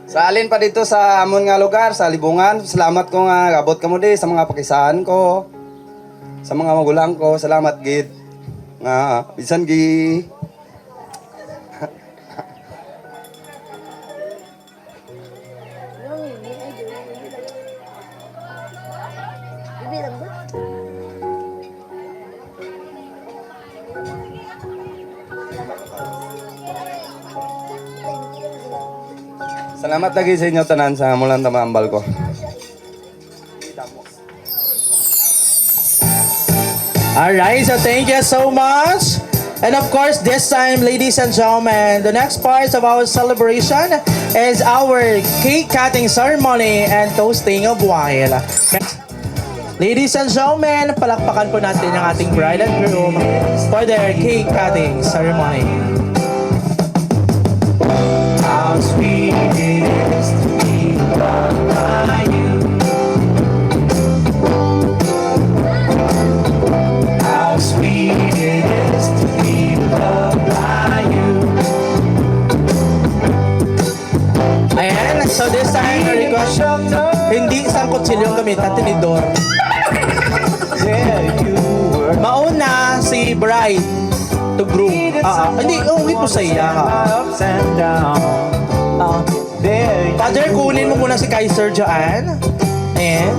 Sa alin pa dito sa amon nga lugar sa Libungan. Salamat ko nga abot kamo di sa mga pakisahan ko. Sa mga magulang ko, salamat gid. Nga bisan gi Salamat lagi sa inyo tanan sa mulan tamambal ko.
Alright, so thank you so much. And of course, this time, ladies and gentlemen, the next part of our celebration is our cake cutting ceremony and toasting of wine. Ladies and gentlemen, palakpakan po natin ang ating bride and groom for their cake cutting ceremony.
How sweet it is to be loved by you. How sweet it is to be loved by you.
Ayan, so this time, request, hindi isang kutsilyo ang gamitan, tinidor. Mauna si bride to groom. Hindi, uwi po sa iya. Father, kunin mo muna si Kaiser dyan. Ayan.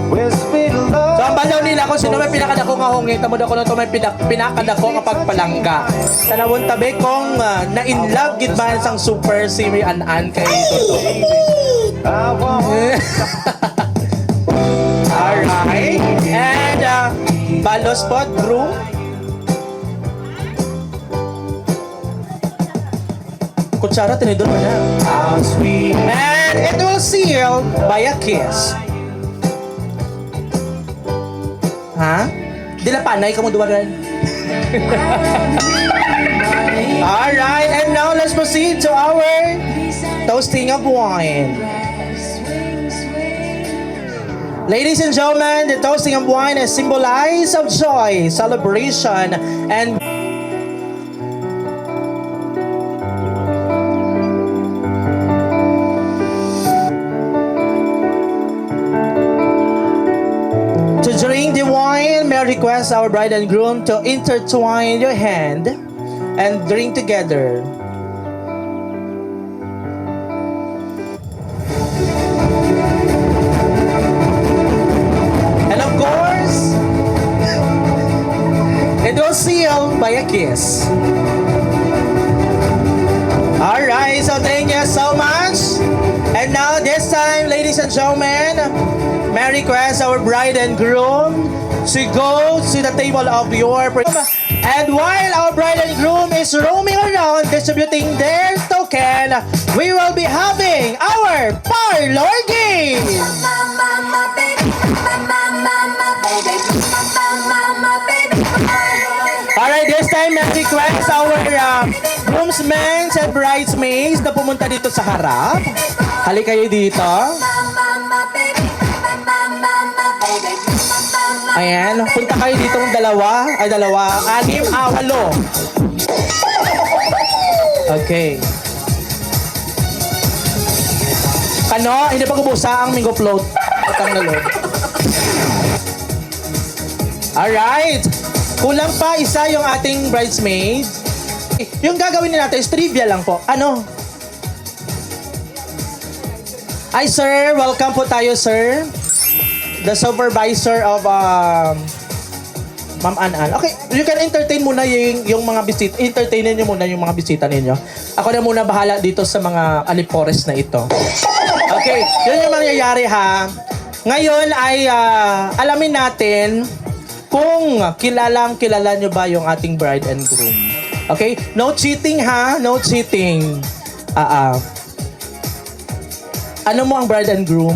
So, ang balaw nila kung sino may pinakadako nga hungit, tamo ko na ito may pinakadako kapag palangga. Talawon tabi kong na-inlove gid ba sang super siri an kay Toto. Alright. And balos po, groom. Kutsara, tinidor mo na. And it will seal by a kiss. Ha? Dila panay ka mo duwaran. Alright, and now let's proceed to our toasting of wine. Ladies and gentlemen, the toasting of wine is symbolized of joy, celebration, and to drink the wine, may I request our bride and groom to intertwine your hand and drink together. And of course, it was sealed by a kiss. Alright, so thank you so much. And now this time, ladies and gentlemen, may I request our bride and groom to go to the table of your and while our bride and groom is roaming around distributing their token, we will be having our parlor game. Alright, this time may I request our groomsmen and bridesmaids na pumunta dito sa harap. Halika kayo dito. Ayan, punta kayo dito ng anim, walo. Okay. Kano, hindi pa kubusa ang mango float. Utang na loob. Alright. Kulang pa isa yung ating bridesmaid. Yung gagawin natin is trivia lang po. Ano? Hi sir, welcome po tayo sir. The supervisor of Ma'am Anan. Okay, you can entertain muna yung mga bisita. Entertainin niyo muna yung mga bisita ninyo. Ako na muna bahala dito sa mga alipores na ito. Okay, yun yung mangyayari ha. Ngayon ay alamin natin kung kilala nyo ba yung ating bride and groom. Okay? No cheating ha, no cheating. Ano mo ang bride and groom?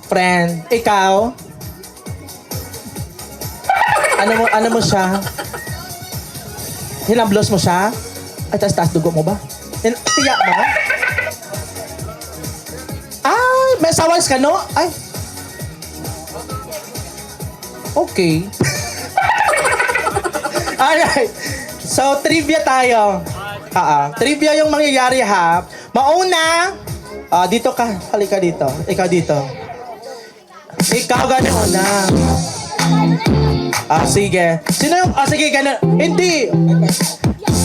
Friend. Ikaw? Ano mo siya? Hinablos mo siya? Ay, taas dugo mo ba? Tiyak mo? Ay, may sawas ka, no? Ay. Okay. Alright. So, trivia tayo. Trivia yung mangyayari ha. Mauna, dito ka. Halika dito. Ikaw dito. Ikaw gano'n na. Sige. Sino yung... sige, gano'n. Hindi.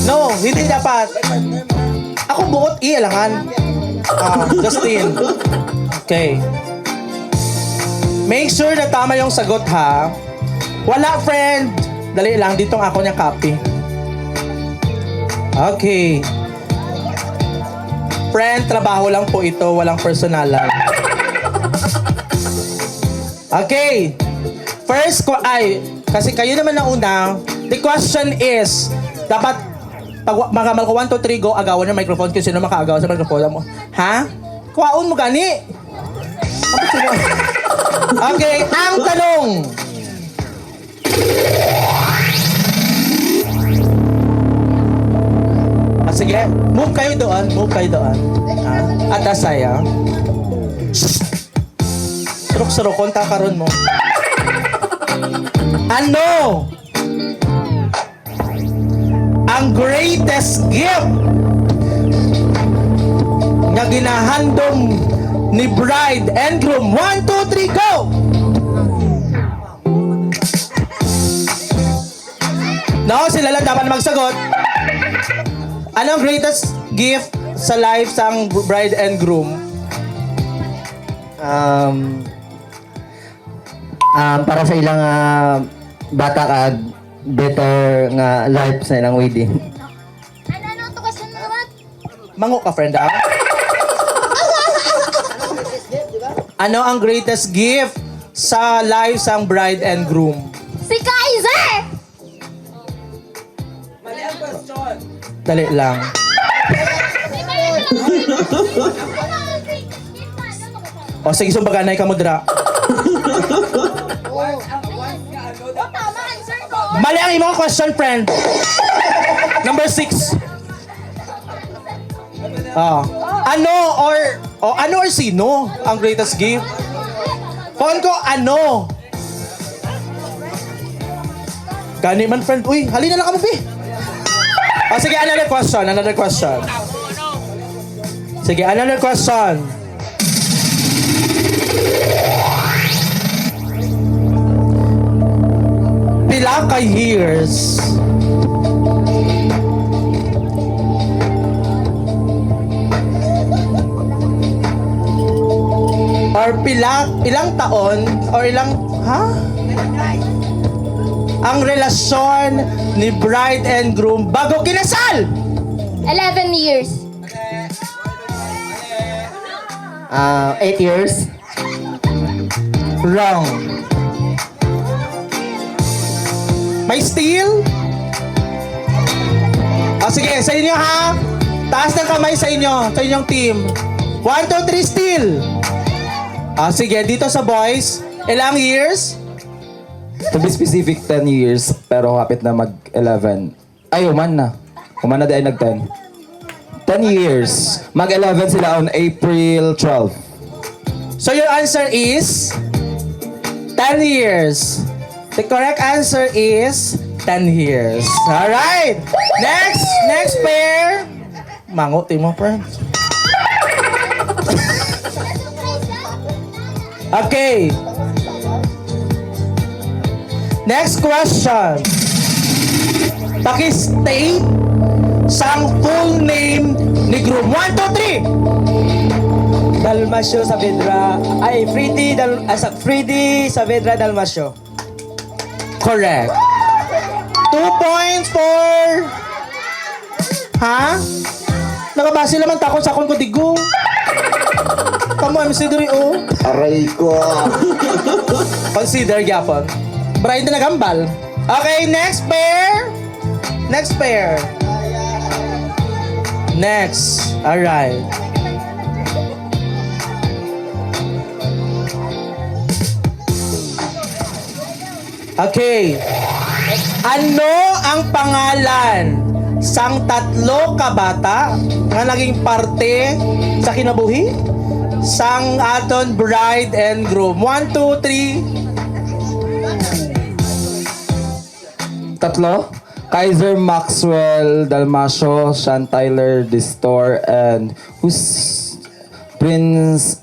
No, hindi dapat. Ako buot alangan. Justin. Okay. Make sure na tama yung sagot ha. Wala friend. Dali lang, ditong ako niya copy. Okay. Friend, trabaho lang po ito. Walang personalan. Okay. First, kasi kayo naman na una, the question is, dapat, pag makamal ko 1, 2, 3, go, agawan ng microphone kung sino makaagaw sa microphone mo. Ha? Kuwaon mo gani? Okay, ang tanong. Sige, move kayo doon. Atas saya. Surok-surokon, takaroon mo. Ano ang greatest gift na ginahandom ni bride and groom? 1, 2, 3, go! No, sila lang dapat magsagot. Ano ang greatest gift sa life sang bride and groom?
Para sa ilang bata kag better nga life sa ilang wedding.
Ano to kasi naman?
Mango ka, friend, ah? Ano ang greatest gift sa life sang bride and groom?
Si Kaiser!
Mali ang question. Dali lang. O sige, sumbaganay ka mo dra.
Tama, answer ko.
Mali ang imong question, friend. Number 6. Ano or sino ang greatest gift? Phone ko, ano? Gani man, friend. Uy, halina lang kamo, Pi. Sige, another question. Sige, another question. Pila ka years or ilang taon or ang relasyon ni bride and groom bago kinasal?
11 years.
8 years.
Wrong. May steal? Sige, sa inyo ha. Taas ng kamay sa inyong team. 1, 2, 3, steal. Sige, dito sa boys, ilang years?
To be specific, 10 years, pero kapit na mag-11. Ay, uman na di ay nag-10. 10 years. Mag-11 sila on April 12.
So your answer is 10 years. The correct answer is 10 years. Alright. Next pair. Mango, timo, friend. Okay. Next question. Paki-state sang full name ni groom. 1, 2, 3.
Dalmasyo Saavedra. Freddy Saavedra Dalmasyo.
Correct. 2 points for... Ha? Nakabase naman takot sa akong kudigong. Kamu, MC Duri, oh.
Aray ko.
Consider, gyapon. Bride na nagambal. Okay, next pair. Next. Alright. Okay. Ano ang pangalan sang tatlo ka bata nga naging parte sa kinabuhi sang aton bride and groom? 1, 2, 3.
Tatlo? Kaiser Maxwell Dalmasyo, Sean Tyler Distor, and who's Princess.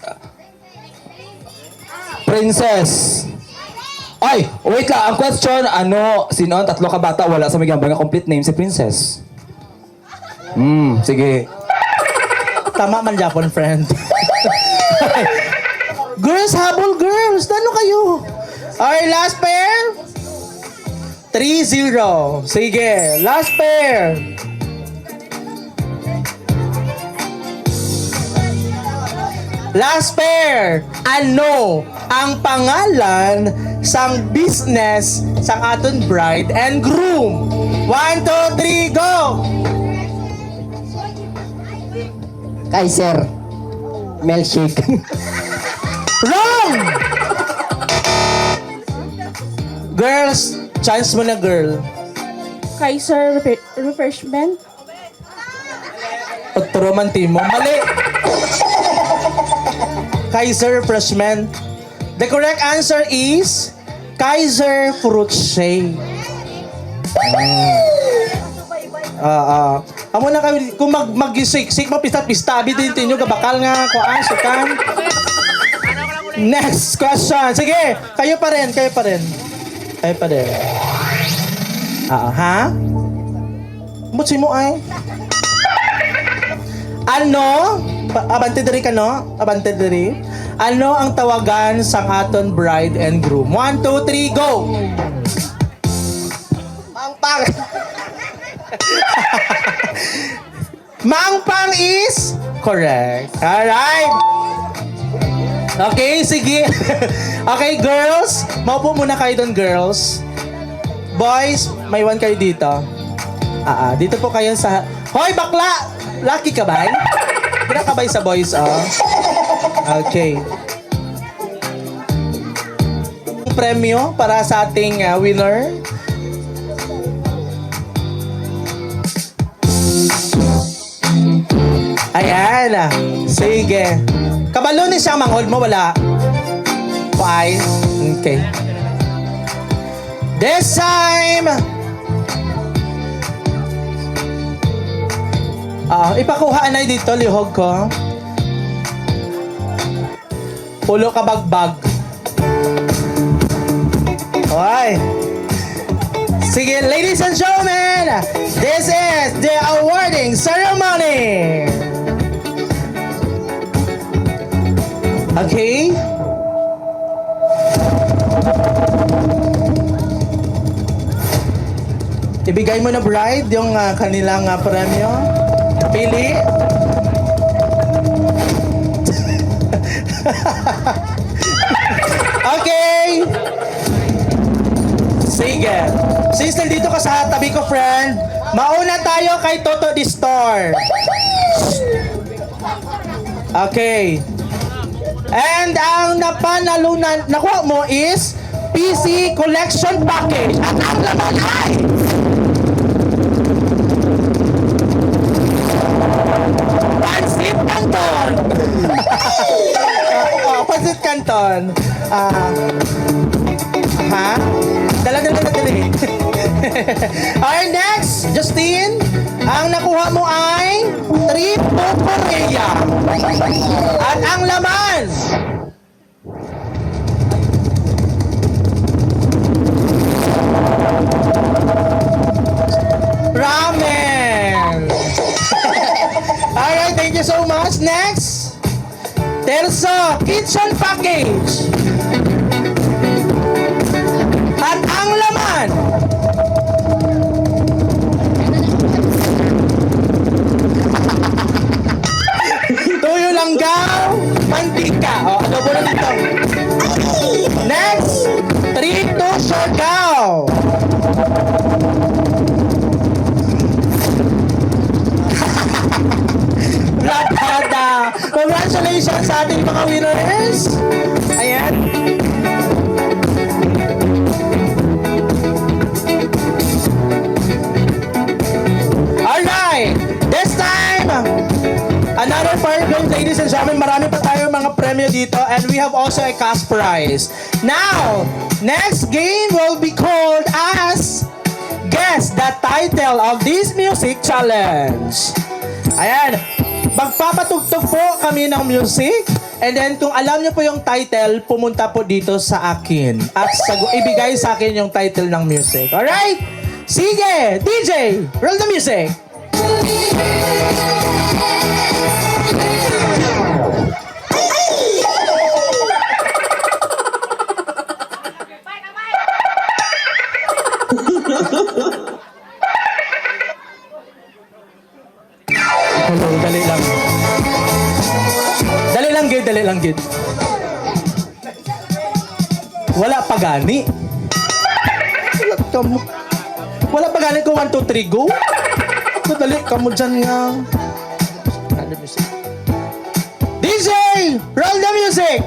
Ay, wait lang. Ang question, sino ang tatlo ka bata? Wala sa may gambang nga complete name, si Princess. Sige.
Tama man Japon, friend. Girls, habol girls. Ano kayo? Okay, last pair. 3-0. Sige, last pair. Last pair. Ano ang pangalan sang business sang aton bride and groom? 1, 2, 3, go!
Kaiser. Milkshake.
Wrong! Girls, chance mo na, girl.
Kaiser Refreshment.
Otro man timo. Mali. Kaiser Refreshment. The correct answer is Kaiser Fruit Shake. Amo na kami kung mag-shake mo pista-pista abi din tinyo kabakal nga kuan sukan. Next question. Sige, kayo pa rin. Ha? Mutsi mo ay. Ano? Abante diri ka no? Abante diri. Ano ang tawagan sang aton bride and groom? 1, 2, 3, go! Mangpang! Mangpang is correct. Alright. Okay, sige. Okay, girls. Maupo muna kayo doon, girls. Boys, may one kayo dito. Dito po kayo sa... Hoy, bakla! Lucky ka ba? Pinakabay sa boys, oh. Okay. premyo para sa ating winner. Ayan. Sige. Kabalo ni siya manghod mo, wala? Why? Okay. This time, ipakuha na dito, lihog ko. Pulo ka bagbag. Okay. Sige, ladies and gentlemen, this is the awarding ceremony. Okay? Ibigay mo na bride yung kanilang premyo. Pili. Okay. Sige. Since nandito ka sa tabi ko, friend, mauna tayo kay Toto Distor. Okay. And ang napanalunan, nakuha mo is PC Collection Package. At ang laman ay Pansit Canton! Pansit Canton. Dala. Alright, next, Justin. Ang nakuha mo ay trip to Korea. At ang laman, ramen. Alright, thank you so much. Next, Terso Kitchen Package. At ang laman, tuyo langgaw, mantika. Ano po na dito? Next, Trito Siargao. Radhada. Congratulations sa ating mga winners. Ayan. Alright, this time, another fire game, ladies and gentlemen. Marami pa tayo mga premyo dito and we have also a cash prize. Now, next game will be called as Guess the Title of this Music Challenge. Ayan, magpapatugtog po kami ng music and then kung alam niyo po yung title, pumunta po dito sa akin at ibigay sa akin yung title ng music. Alright? Sige, DJ, roll the music. Hello, dali lang. Dali lang, gid. Wala pa gani. Wala pa gani ko 1, 2, 3, go. Dali ka mo dyan nga. DJ, roll the music.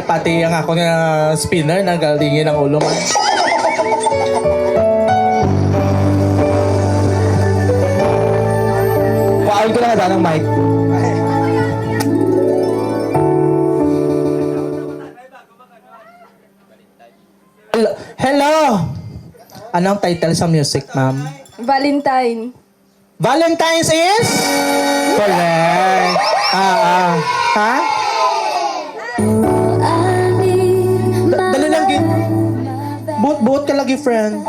Pati ang ako na spinner nagalingin ang ulo man.
Paawin ko lang ng mic.
Hello! Anong title sa music, ma'am?
Valentine.
Valentine's is? Correct. Ha? Dali lang, gid. Buot ka lagi, friend.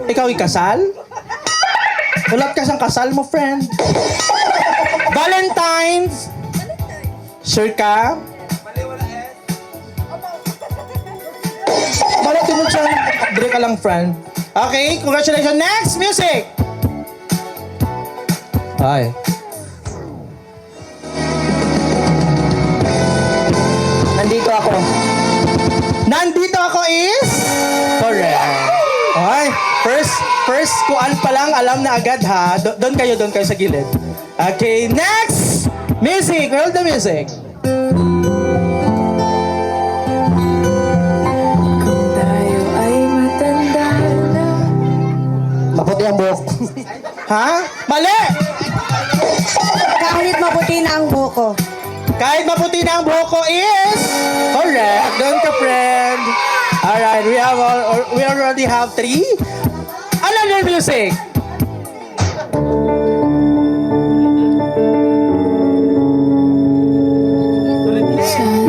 Ikaw ikasal? Ulat ka sang kasal mo, friend. Valentine's. Sure ka? Balatin mo siyang dire ka lang, friend. Okay, congratulations. Next, music! Ay.
Nandito ako.
Nandito ako is? Correct. First, kuan pa lang, alam na agad ha. Doon kayo sa gilid. Okay, next! Music! Roll the music!
Kung tayo ay matanda na.
Maputi ang buhok.
Ha? Mali!
Kahit maputi na ang buko.
Kahit maputi na ang buhok ko is... Correct. Doon ka, friend. Alright, we already have 3. Another music!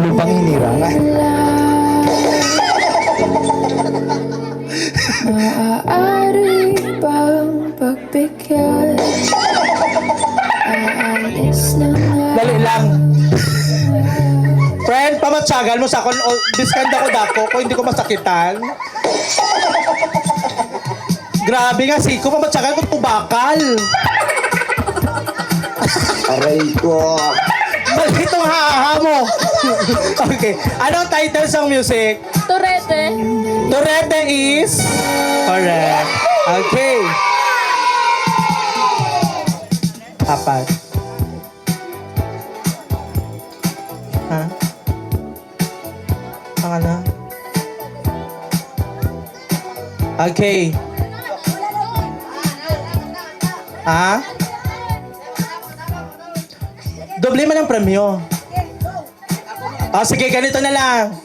Lupang hinirang.
Maaari bang pagbigyan? Aalis na nga.
Dali lang. Friend, pamatsagan mo sa akin. Diskanda ko dako ko, hindi ko masakitan. Grabe nga, Siko. Pamatsagan ko tubakal.
Aray ko.
Mali itong haha mo. Okay. Anong title ng music?
Turete.
Turete is? Correct. Okay. 4. Ha? Pangalan? Okay. Ha? Doble man ang premyo. Sige, ganito na lang.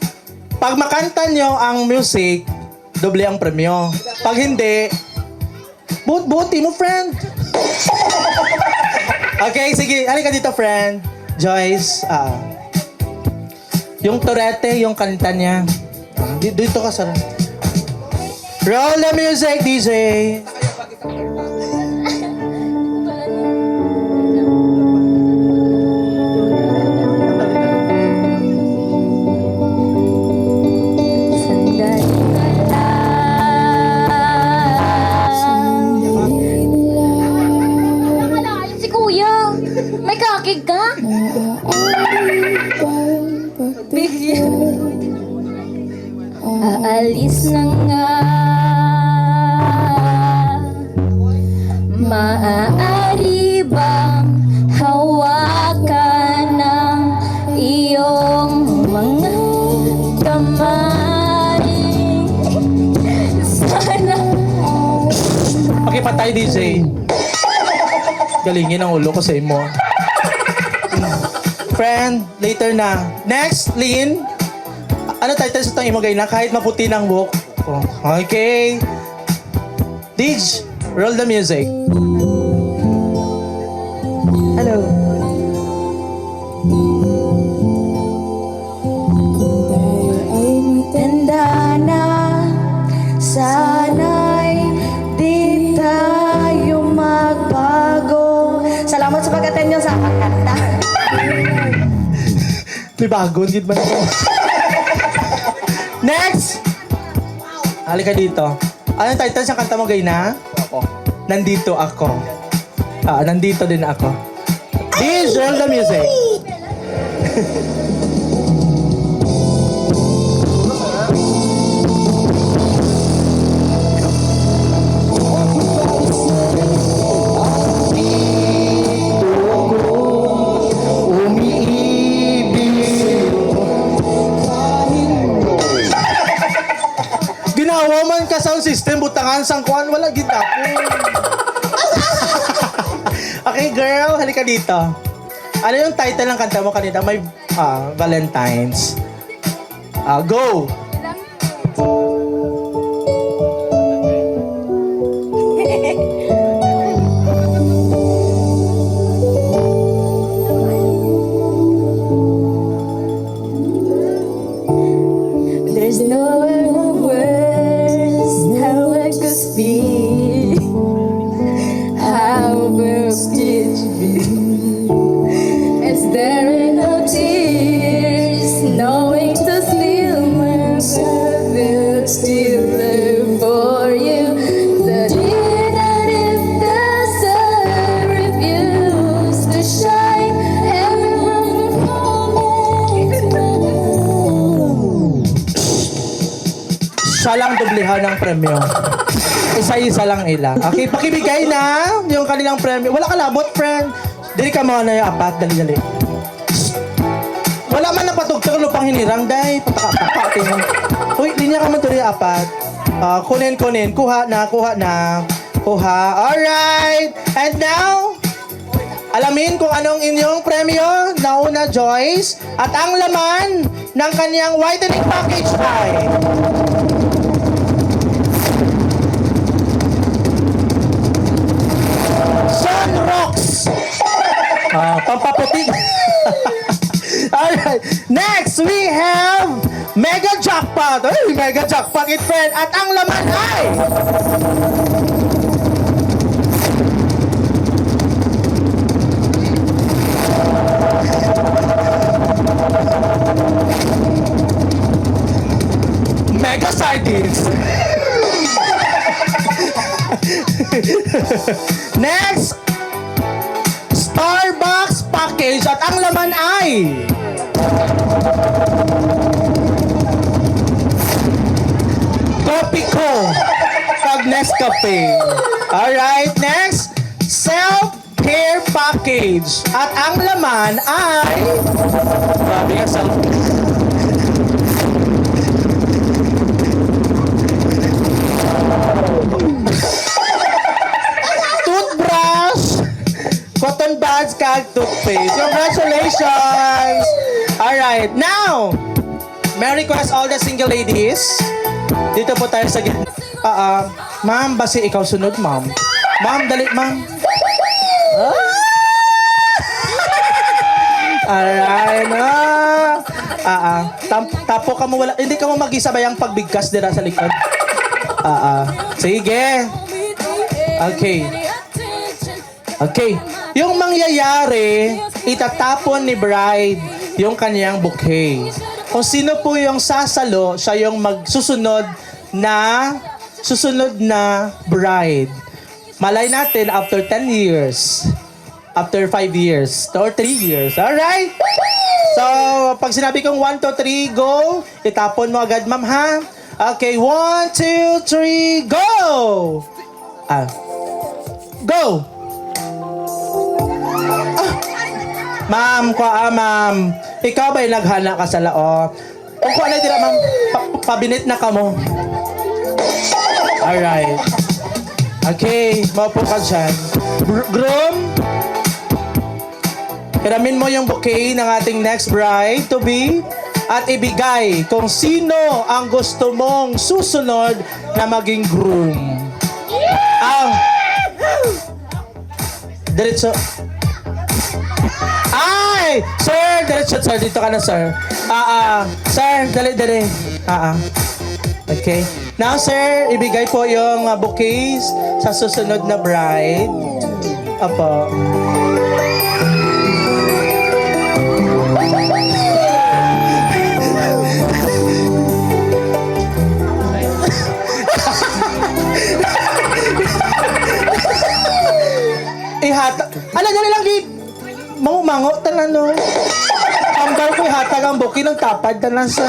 Pag makanta nyo ang music, doble ang premyo. Pag hindi, buti mo, friend. Okay, sige. Halika dito, friend. Joyce, yung Turete, yung kanta niya. Dito ka, sir. Roll the music, DJ.
Si Kuya, may kakig ka? Aalis na nga. Maaari bang hawakan ng iyong mga kamay? Sana
Okay, patay, DJ. Galingin ang ulo ko sa imo. Friend, later na. Next, Lynn. Ano title sa itong imogay na kahit maputi ng buhok? Okay. Dij, roll the music.
Hello.
Tanda na, sana'y di tayo magbago.
Salamat sa pag-attend nyo sa aking kanta.
Di bago, hindi ba ito? Next! Halika dito. Anong title sa kanta mo, Gayna?
Ako.
Nandito ako. Nandito din ako. Please roll the music. Ginawa man ka sound system, butangan sang kuan, wala gitapo. Okay, girl, halika dito. Ano yung title ng kanta mo kanina? May Valentine's. Go!
There's no words how I could speak. How words did you feel? Is there no tears, knowing to still myself will still live for you? The day that if the sun refused to shine, everyone will
Siya lang doblehan ng premyo. Isa-isa lang ila. Okay, pakibigay na yung kanilang premyo. Wala ka labot, friend. Dili ka mo na yung apat. Dali. Wala man na patugtog lupang hinirang, day. Pataka. Uy, linya ka man tuloy apat. Kunin. Kuha na. Alright. And now, alamin kung anong inyong premyo. Nauna, Joyce. At ang laman ng kanyang whitening package ay... Sunrocks! Pampaputi. Alright. Next, we have Mega Jackpot. Ay, Mega Jackpot, it friend. At ang laman ay... Mega Sardines. Next, Starbucks package at ang laman ay Tropico kag Nescafe. Alright, next, self-care package at ang laman ay grabe nga self cotton buds, kag toothpaste. Congratulations! Alright, now, may request all the single ladies. Dito po tayo sa gitna. Ma'am, basi ikaw sunod, ma'am. Ma'am, dali, ma'am. Alright, tapo ka mo wala. Hindi ka mo mag-isabay ang pagbigkas dira sa likod. Sige. Okay. Yung mangyayari, itatapon ni bride yung kanyang bouquet. Kung sino po yung sasalo, siya yung magsusunod na bride. Malay natin after 10 years, after 5 years, or 3 years. Alright? So, pag sinabi kong 1, 2, 3, go, itapon mo agad, ma'am, ha? Okay, 1, 2, 3, go! Go! Ma'am, ma'am. Ikaw ba'y naghana ka sa lao? Kung kuha na dira, ma'am, pabinit na ka mo. Alright. Okay, maupo ka dyan. Groom, hiramin mo yung bouquet ng ating next bride-to-be at ibigay kung sino ang gusto mong susunod na maging groom. Diretso. Ay! Sir! Diretso, sir. Dito ka na, sir. Sir, dali. Okay. Now, sir, ibigay po yung bouquets sa susunod na bride. Apo. Dali lang, Gid. Mango, tanan, no? Amdar ko ihatag ang buki ng tapad, tanan sa...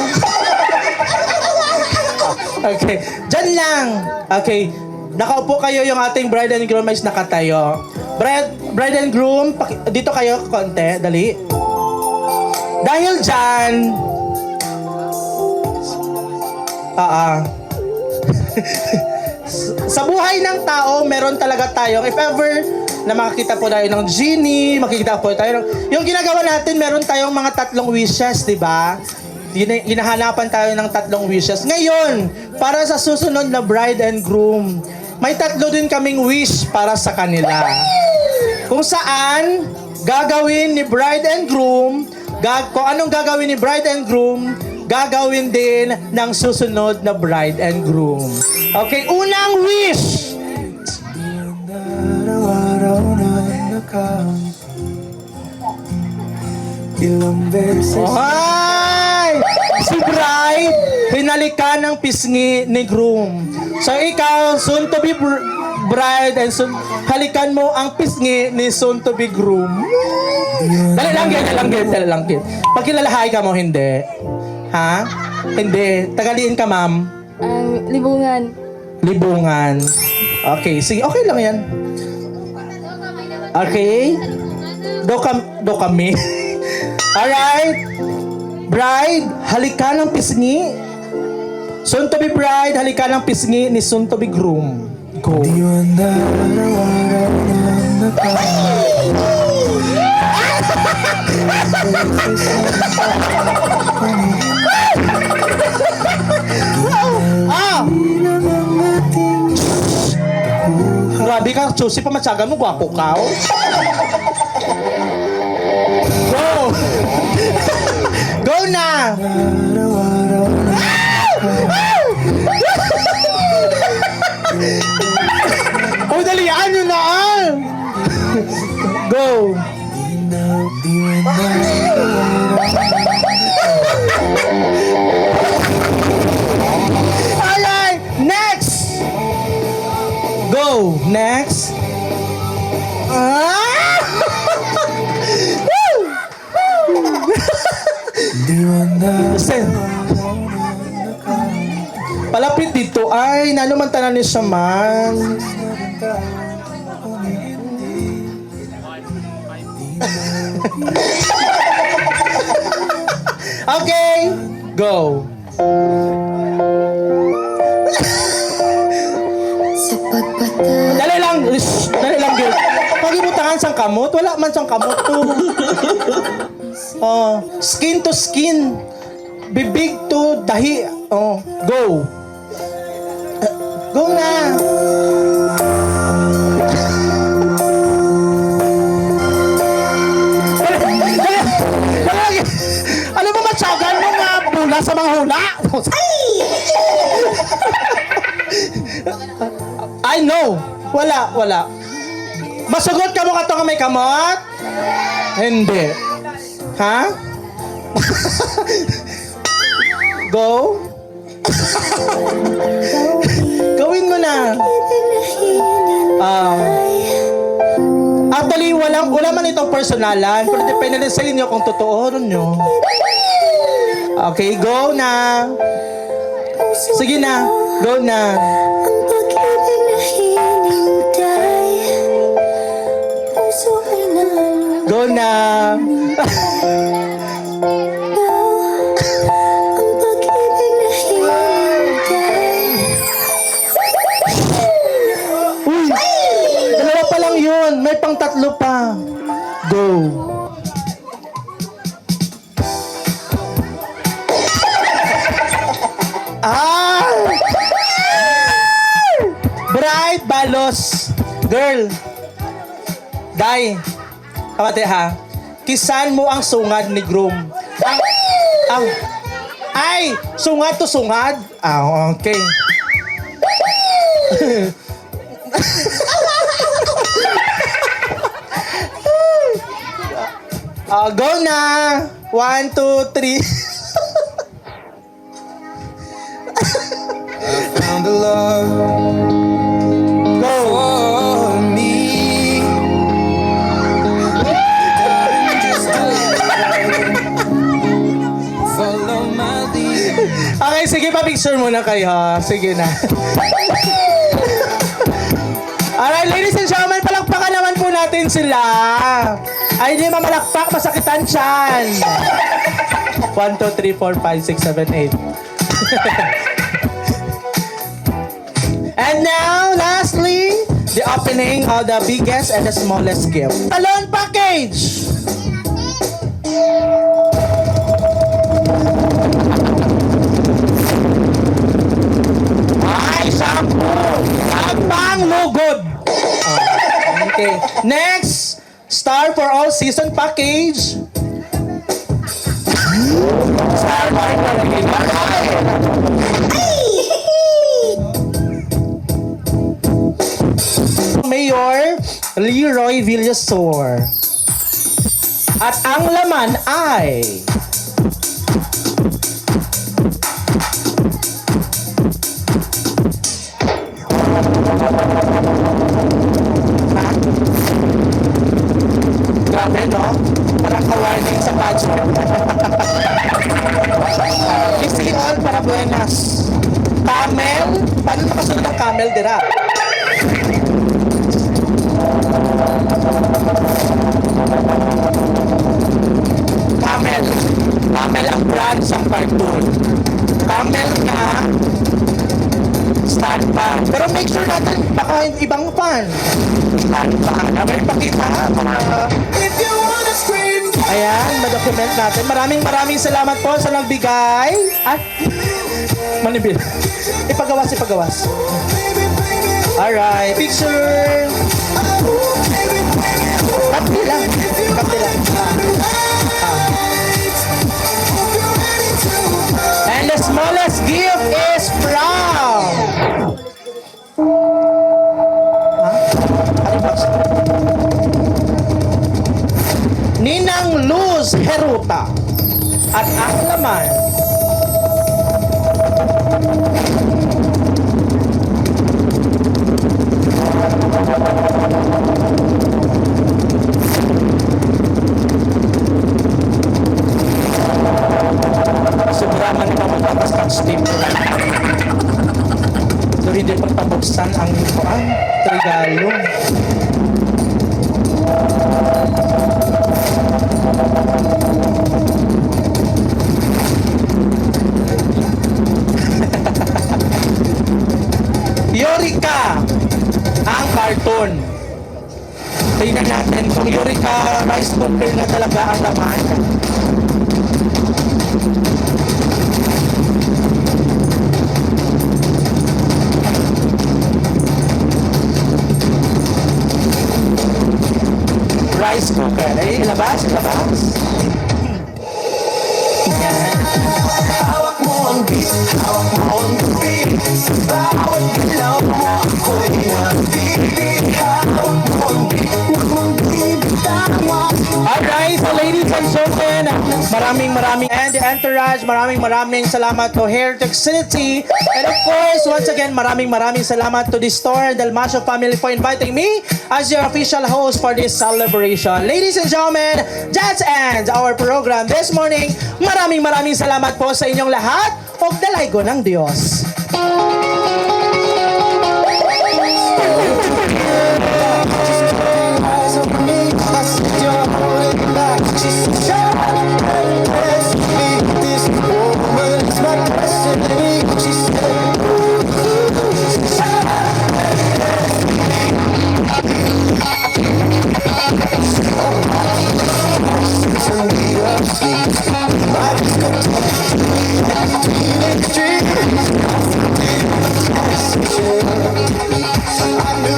Okay, dyan lang. Okay, nakaupo kayo yung ating bride and groom is nakatayo. Bride and groom, dito kayo konti, dali. Dahil dyan... Sa buhay ng tao, meron talaga tayong, if ever na makakita po tayo ng genie, makikita po tayo ng... Yung ginagawa natin, meron tayong mga 3 wishes, di ba? Hinahanapan tayo ng 3 wishes. Ngayon, para sa susunod na bride and groom, may 3 din kaming wish para sa kanila. Kung saan, gagawin ni bride and groom, kung anong gagawin ni bride and groom, gagawin din ng susunod na bride and groom. Okay, unang wish! Ay! Si bride, hinalikan ng pisngi ni groom. So ikaw, soon to be bride and soon, halikan mo ang pisngi ni soon to be groom. Dali lang, Gid. Pagkilalahay ka mo, hindi. Ha? Hindi. Tagaliin ka, ma'am.
Ang libungan.
Libungan. Okay, sige, okay lang yan. Okay? Do kami. Alright. Bride, halika ng pisngi. Soon to be bride, halika ng pisngi ni soon to be groom. Go. Ah! Grabe ka, Chusi, pamatsagan mo, gwapo ka. Oh. Go! Go na! Oh, dalian nyo na! Go! Alright, next! Go! Next! Ah! Listen. Palapit dito ay nanumantanan ni siya man. Okay, go. Dali lang, girl. Pag ibutangan sang kamot, wala man sang kamot to. Oh, skin to skin. Bibig to dahi. Oh, go. Go na. Ano ba matyagan mo nga bula sa mga hula? I know. Wala. Masugot ka mo ka to may kamot? Hindi. Ha? Go? Gawin mo na. Actually, wala man itong personalan. Pero depende rin sa inyo kung totoo rin nyo. Okay, go na. Sige na. Go na. Go na. Uy, dalawa pa lang yun. May pang tatlo pa. Go. Bright balos. Girl. Day. Kapate ha. Kisan mo ang sungad ni groom. Ay, sungad to sungad. Okay. Go na. 1, 2, 3.
Found a love for me. Follow my lead.
Okay, sige pa, picture muna kayo. Sige na. Alright, ladies and gentlemen, palakpakan naman po natin sila. Ay, hindi mamalakpak, masakitan siyan. 1, 2, 3, 4, 5, 6, 7, 8. And now, lastly, the opening of the biggest and the smallest gift. Talon package! Ay, shampoo! Abang lugod! Okay. Next, Star for All Season package. Star for Mayor Leroy Villasor. At ang laman ay grabe, no? Parang ka-warning sa budget. Kissing all para buenas. Camel? Paano nakasunod ang camel, dira? Camel. Camel ang brand sa cartoon. Camel nga, stand pa. Pero make sure natin baka ibang fan. Stand pa. Namin pakita. If you wanna scream. Ayan, madocument natin. Maraming salamat po sa nagbigay. At manibid. Ipagawas. Alright, picture. Kapti lang. And the smallest gift is from Ninang Luz Heruta. At ang laman sobraman pa magpapastak steam. So hindi pagpabuksan ang regalo. Eureka ang cartoon. Tingnan natin kung Eureka rice cooker na talaga ang laman. Rice cooker. Ay, labas. Hawak mo ang beat, hawak mo ang beat. Sa bawat galaw mo ako'y nabibig. Hawak mo ang beat, huwag mong bibitawa. Alright, so ladies and gentlemen, maraming and the entourage, maraming salamat to Hair Textility. And of course, once again, maraming salamat to the store and Dalmasio family for inviting me as your official host for this celebration. Ladies and gentlemen, that ends our program this morning. Maraming salamat po sa inyong lahat. Og dalay ko ng Diyos.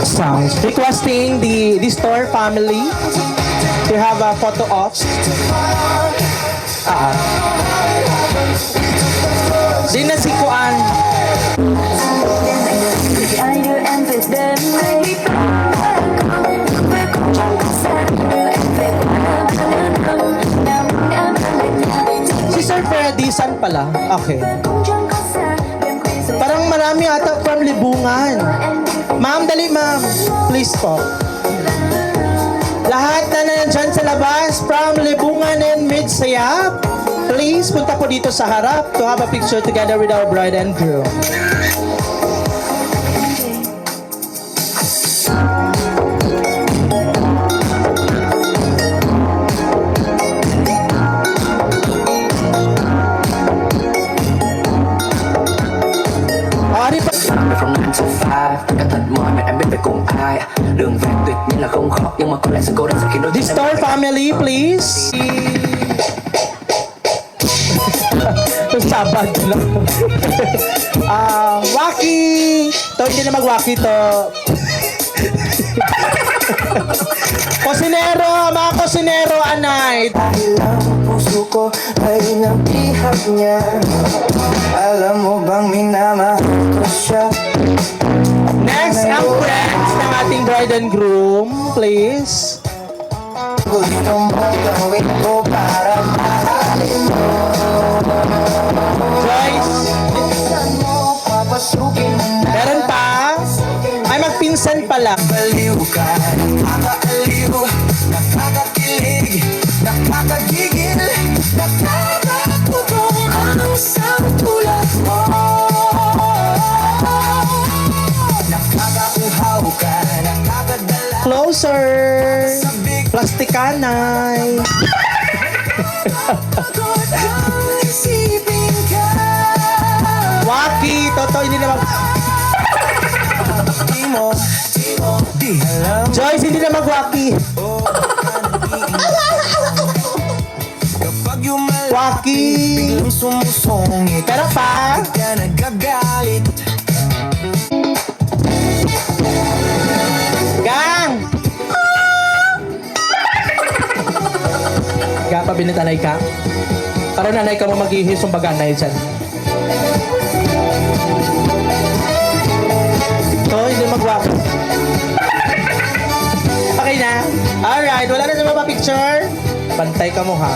Sounds requesting the store family to have a photo ops. Di na si Kuan. Si Sir Freddy, san pala? Okay. Parang marami ata from Libungan. Ma'am, dali ma'am. Please po. Lahat na nandyan sa labas from Libungan and Midsayap, please punta po dito sa harap to have a picture together with our bride and groom.
From 9 to 5, tất cả thật mỏi mẹ em biết phải cùng ai. Đường về tuyệt nhiên là không khó, nhưng mà có lẽ sự cố đã sẽ khiến đôi
The store family, please. Sabad lang. Waki! To, hindi na mag-waki to. Kosinero, mga kosinero, anay.
Dahil ang puso ko ay nabihag niya. Alam mo bang minamahal ko siya?
Next, ang friends ng ating bride and groom, please.
Gusto mo gawin ko para mahalin mo.
Joyce. Meron pa? Ay, magpinsan pala.
Baliw ka, nakakaaliw, nakakakilig, nakakagigil, nakakaputong ang isang tulad mo.
Closer. Plastikanay. Waki, Toto, hindi na Joyce, hindi na mag-waki. Waki. Pero pa. Gang!
Ga, pabinitanay ka. Para nanay ka mo maghihis yung baganay dyan.
Ito, hindi mag-waki. Okay na? Alright, wala na sa mga picture.
Bantay ka mo ha.